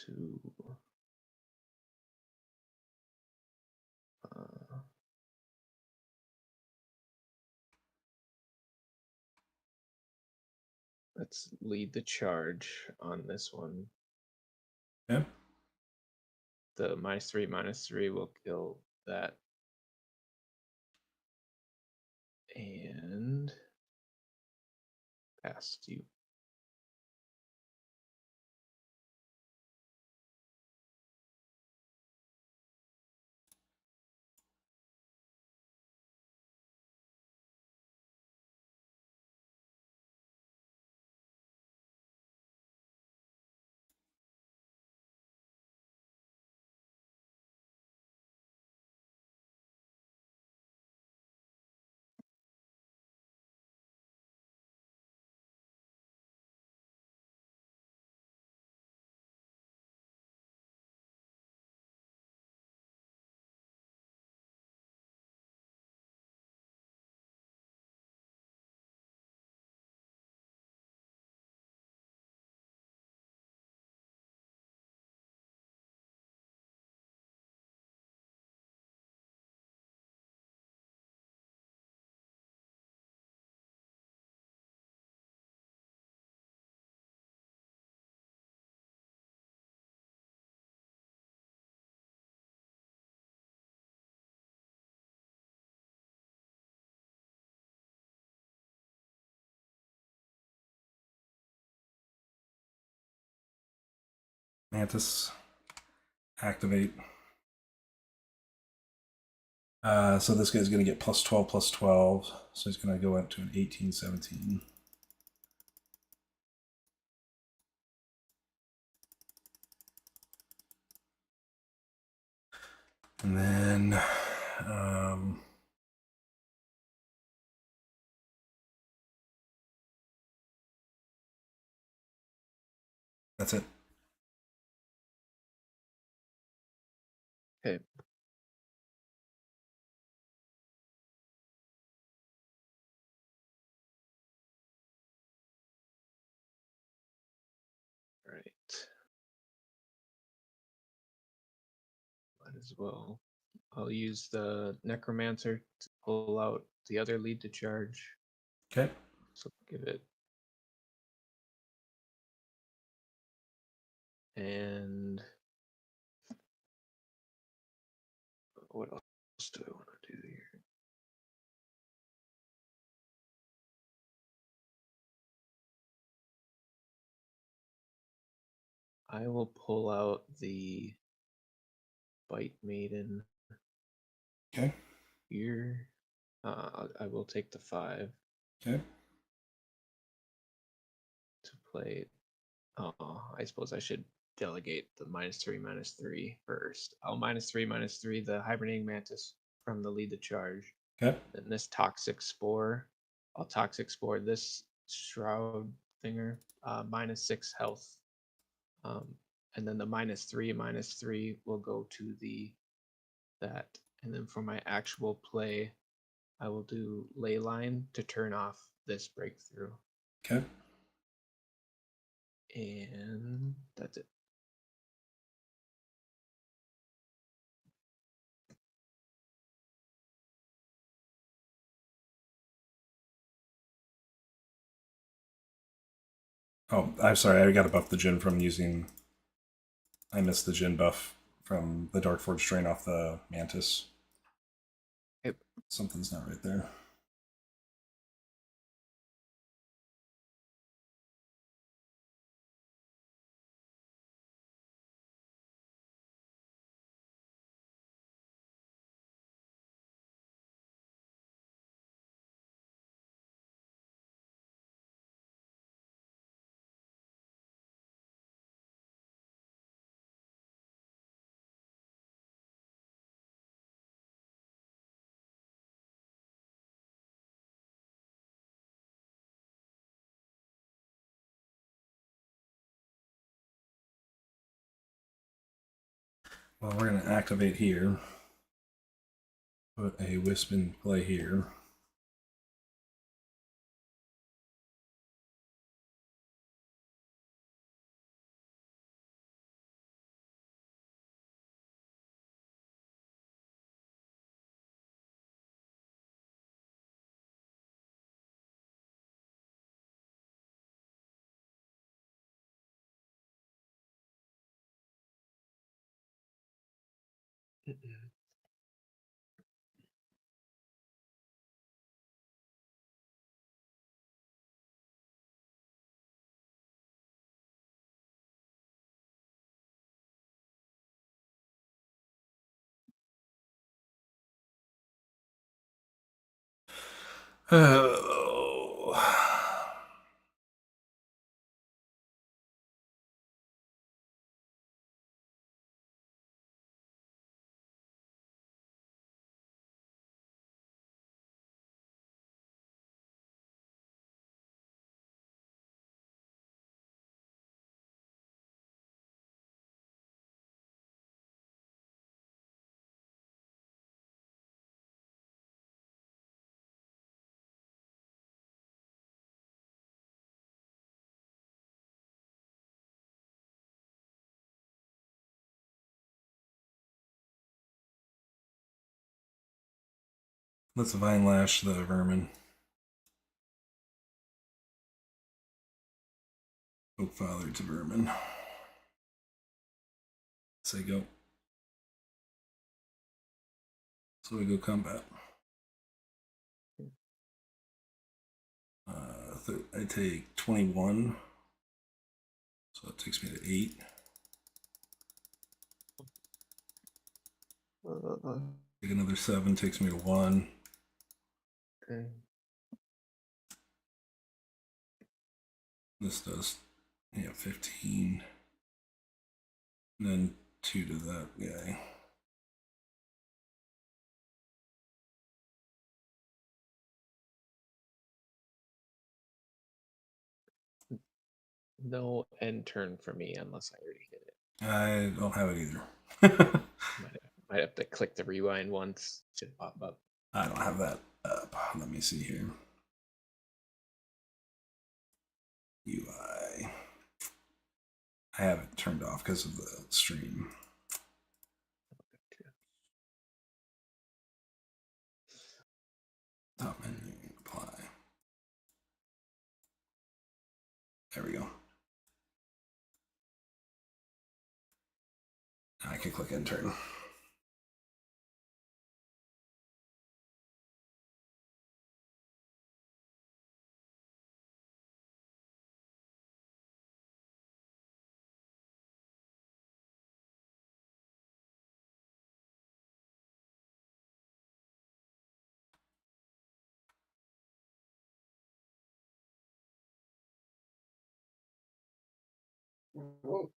to let's lead the charge on this one. Okay. The -3/-3 will kill that. And past you. Mantis. Activate. So this guy's going to get +12/+12. So he's going to go up to an 18/17. And then that's it. Okay. Right. that as well. I'll use the Necromancer to pull out the other lead to charge. Okay. So give it. And what else do I want to do here? I will pull out the Bite Maiden Okay. here. I will take the 5 Okay. to play. I suppose I should delegate the -3/-3 first. I'll -3/-3 the Hibernating Mantis from the lead to charge. Okay. Then this Toxic Spore. I'll Toxic Spore this Shroud Thinger, -6 health. And then the -3/-3 will go to that. And then for my actual play, I will do Leyline to turn off this breakthrough. Okay. And that's it. Oh, I'm sorry. I got to buff the Jin from using. I missed the Jin buff from the Dark Forge drain off the Mantis. Yep. Something's not right there. Well, we're going to activate here. Put a Wisp in play here. Oh. Let's Vine Lash the Vermin. Oak Father to Vermin. Say go. So we go combat. I take 21. So that takes me to 8. Take another 7, takes me to 1. Okay. This does, 15. And then 2 to that guy. No end turn for me unless I already hit it. I don't have it either. Might have to click the rewind once. Should pop up. I don't have that up. Let me see here. UI. I have it turned off because of the stream. Top menu, apply. There we go. Now I can click intern. Whoa.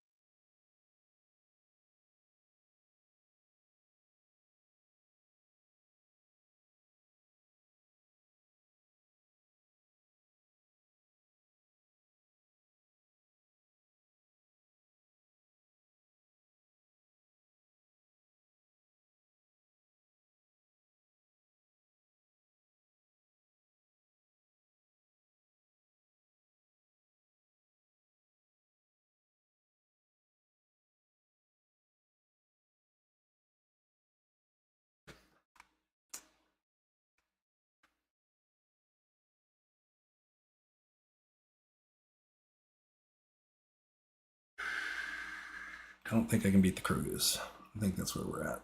I don't think I can beat the Krugus. I think that's where we're at.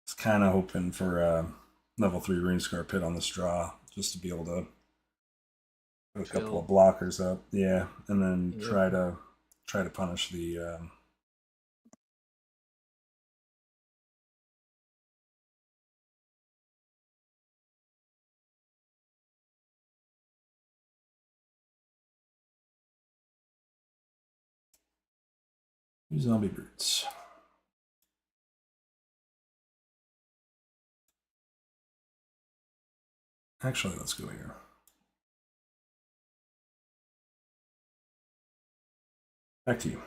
It's kind of hoping for level 3 Runescar Pit on this draw, just to be able to put a couple of blockers up. Yeah, and then try to punish the zombie brutes. Actually, let's go here. Back to you.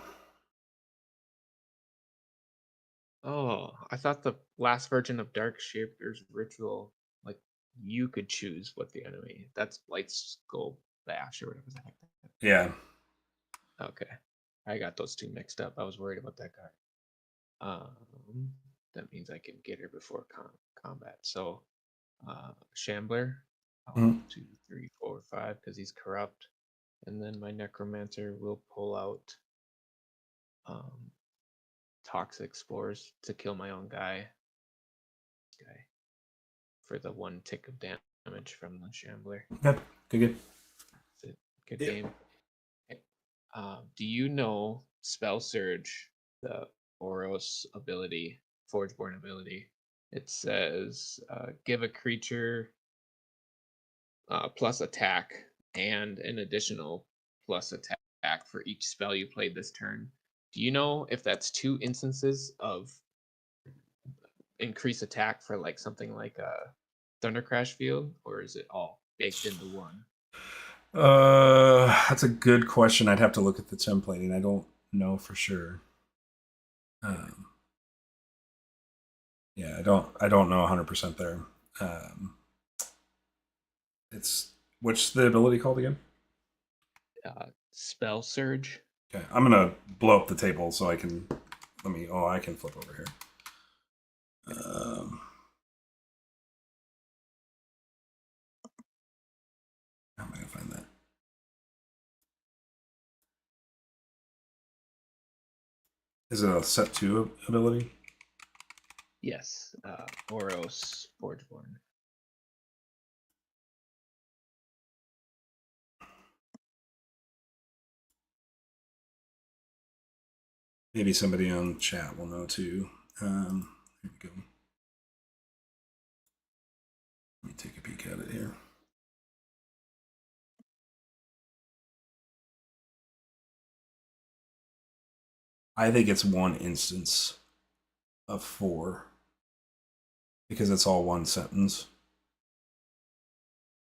Oh, I thought the last version of Dark Shapers Ritual, like you could choose what the enemy. That's Blight Skull Bash or whatever the heck. Yeah. Okay, I got those two mixed up. I was worried about that card. That means I can get her before combat. So, Shambler, 1, 2, 3, 4, 5, because he's corrupt, and then my Necromancer will pull out Toxic Spores to kill my own guy. For the 1 tick of damage from the Shambler. Good. Good. That's it. Good game. Do you know Spell Surge, the Oros ability, Forgeborn ability? It says give a creature plus attack and an additional plus attack for each spell you played this turn. Do you know if that's 2 instances of increase attack for like something like a Thunder Crash Field, or is it all baked into one? That's a good question. I'd have to look at the templating. I don't know for sure. Yeah, I don't know 100% there. It's what's the ability called again? Spell Surge. Okay, I'm gonna blow up the table so I can I can flip over here. How am I gonna find that? Is it a set 2 ability? Yes, Oros Forgeborn. Maybe somebody on chat will know too. Here we go. Let me take a peek at it here. I think it's 1 instance of 4 because it's all 1 sentence.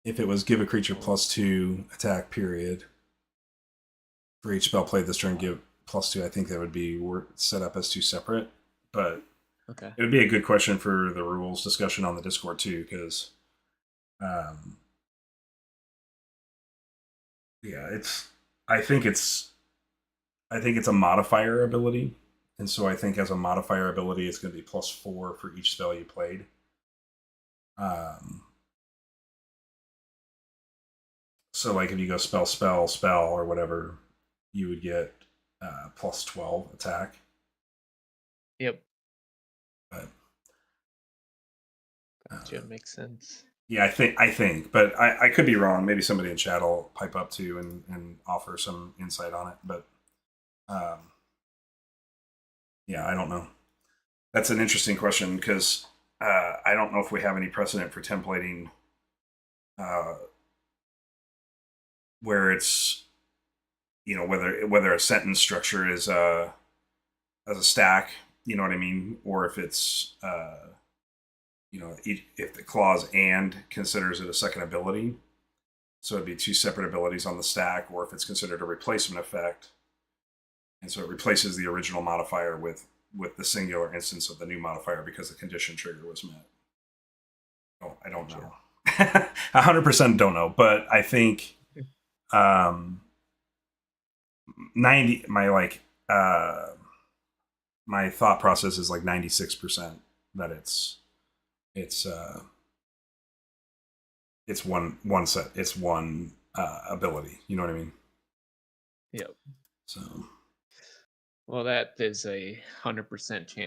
If it was give a creature +2 attack period for each spell played this turn, give +2, I think that would be set up as 2 separate. But okay, it would be a good question for the rules discussion on the Discord too, because yeah, I think it's a modifier ability And so I think as a modifier ability, it's going to be +4 for each spell you played. So like if you go spell or whatever, you would get +12 attack. Yep. But gotcha. Makes sense. Yeah, I think, but I could be wrong. Maybe somebody in chat will pipe up too and offer some insight on it. But yeah, I don't know. That's an interesting question because I don't know if we have any precedent for templating where it's, you know, whether a sentence structure is as a stack, you know what I mean, or if it's you know, if the clause "and" considers it a second ability, so it'd be two separate abilities on the stack, or if it's considered a replacement effect, and so it replaces the original modifier with the singular instance of the new modifier because the condition trigger was met. Oh, I don't know. 100% don't know, but I think 90 my thought process is like 96% that it's one set, it's one ability, you know what I mean? Yep. So well, that is a 100% chance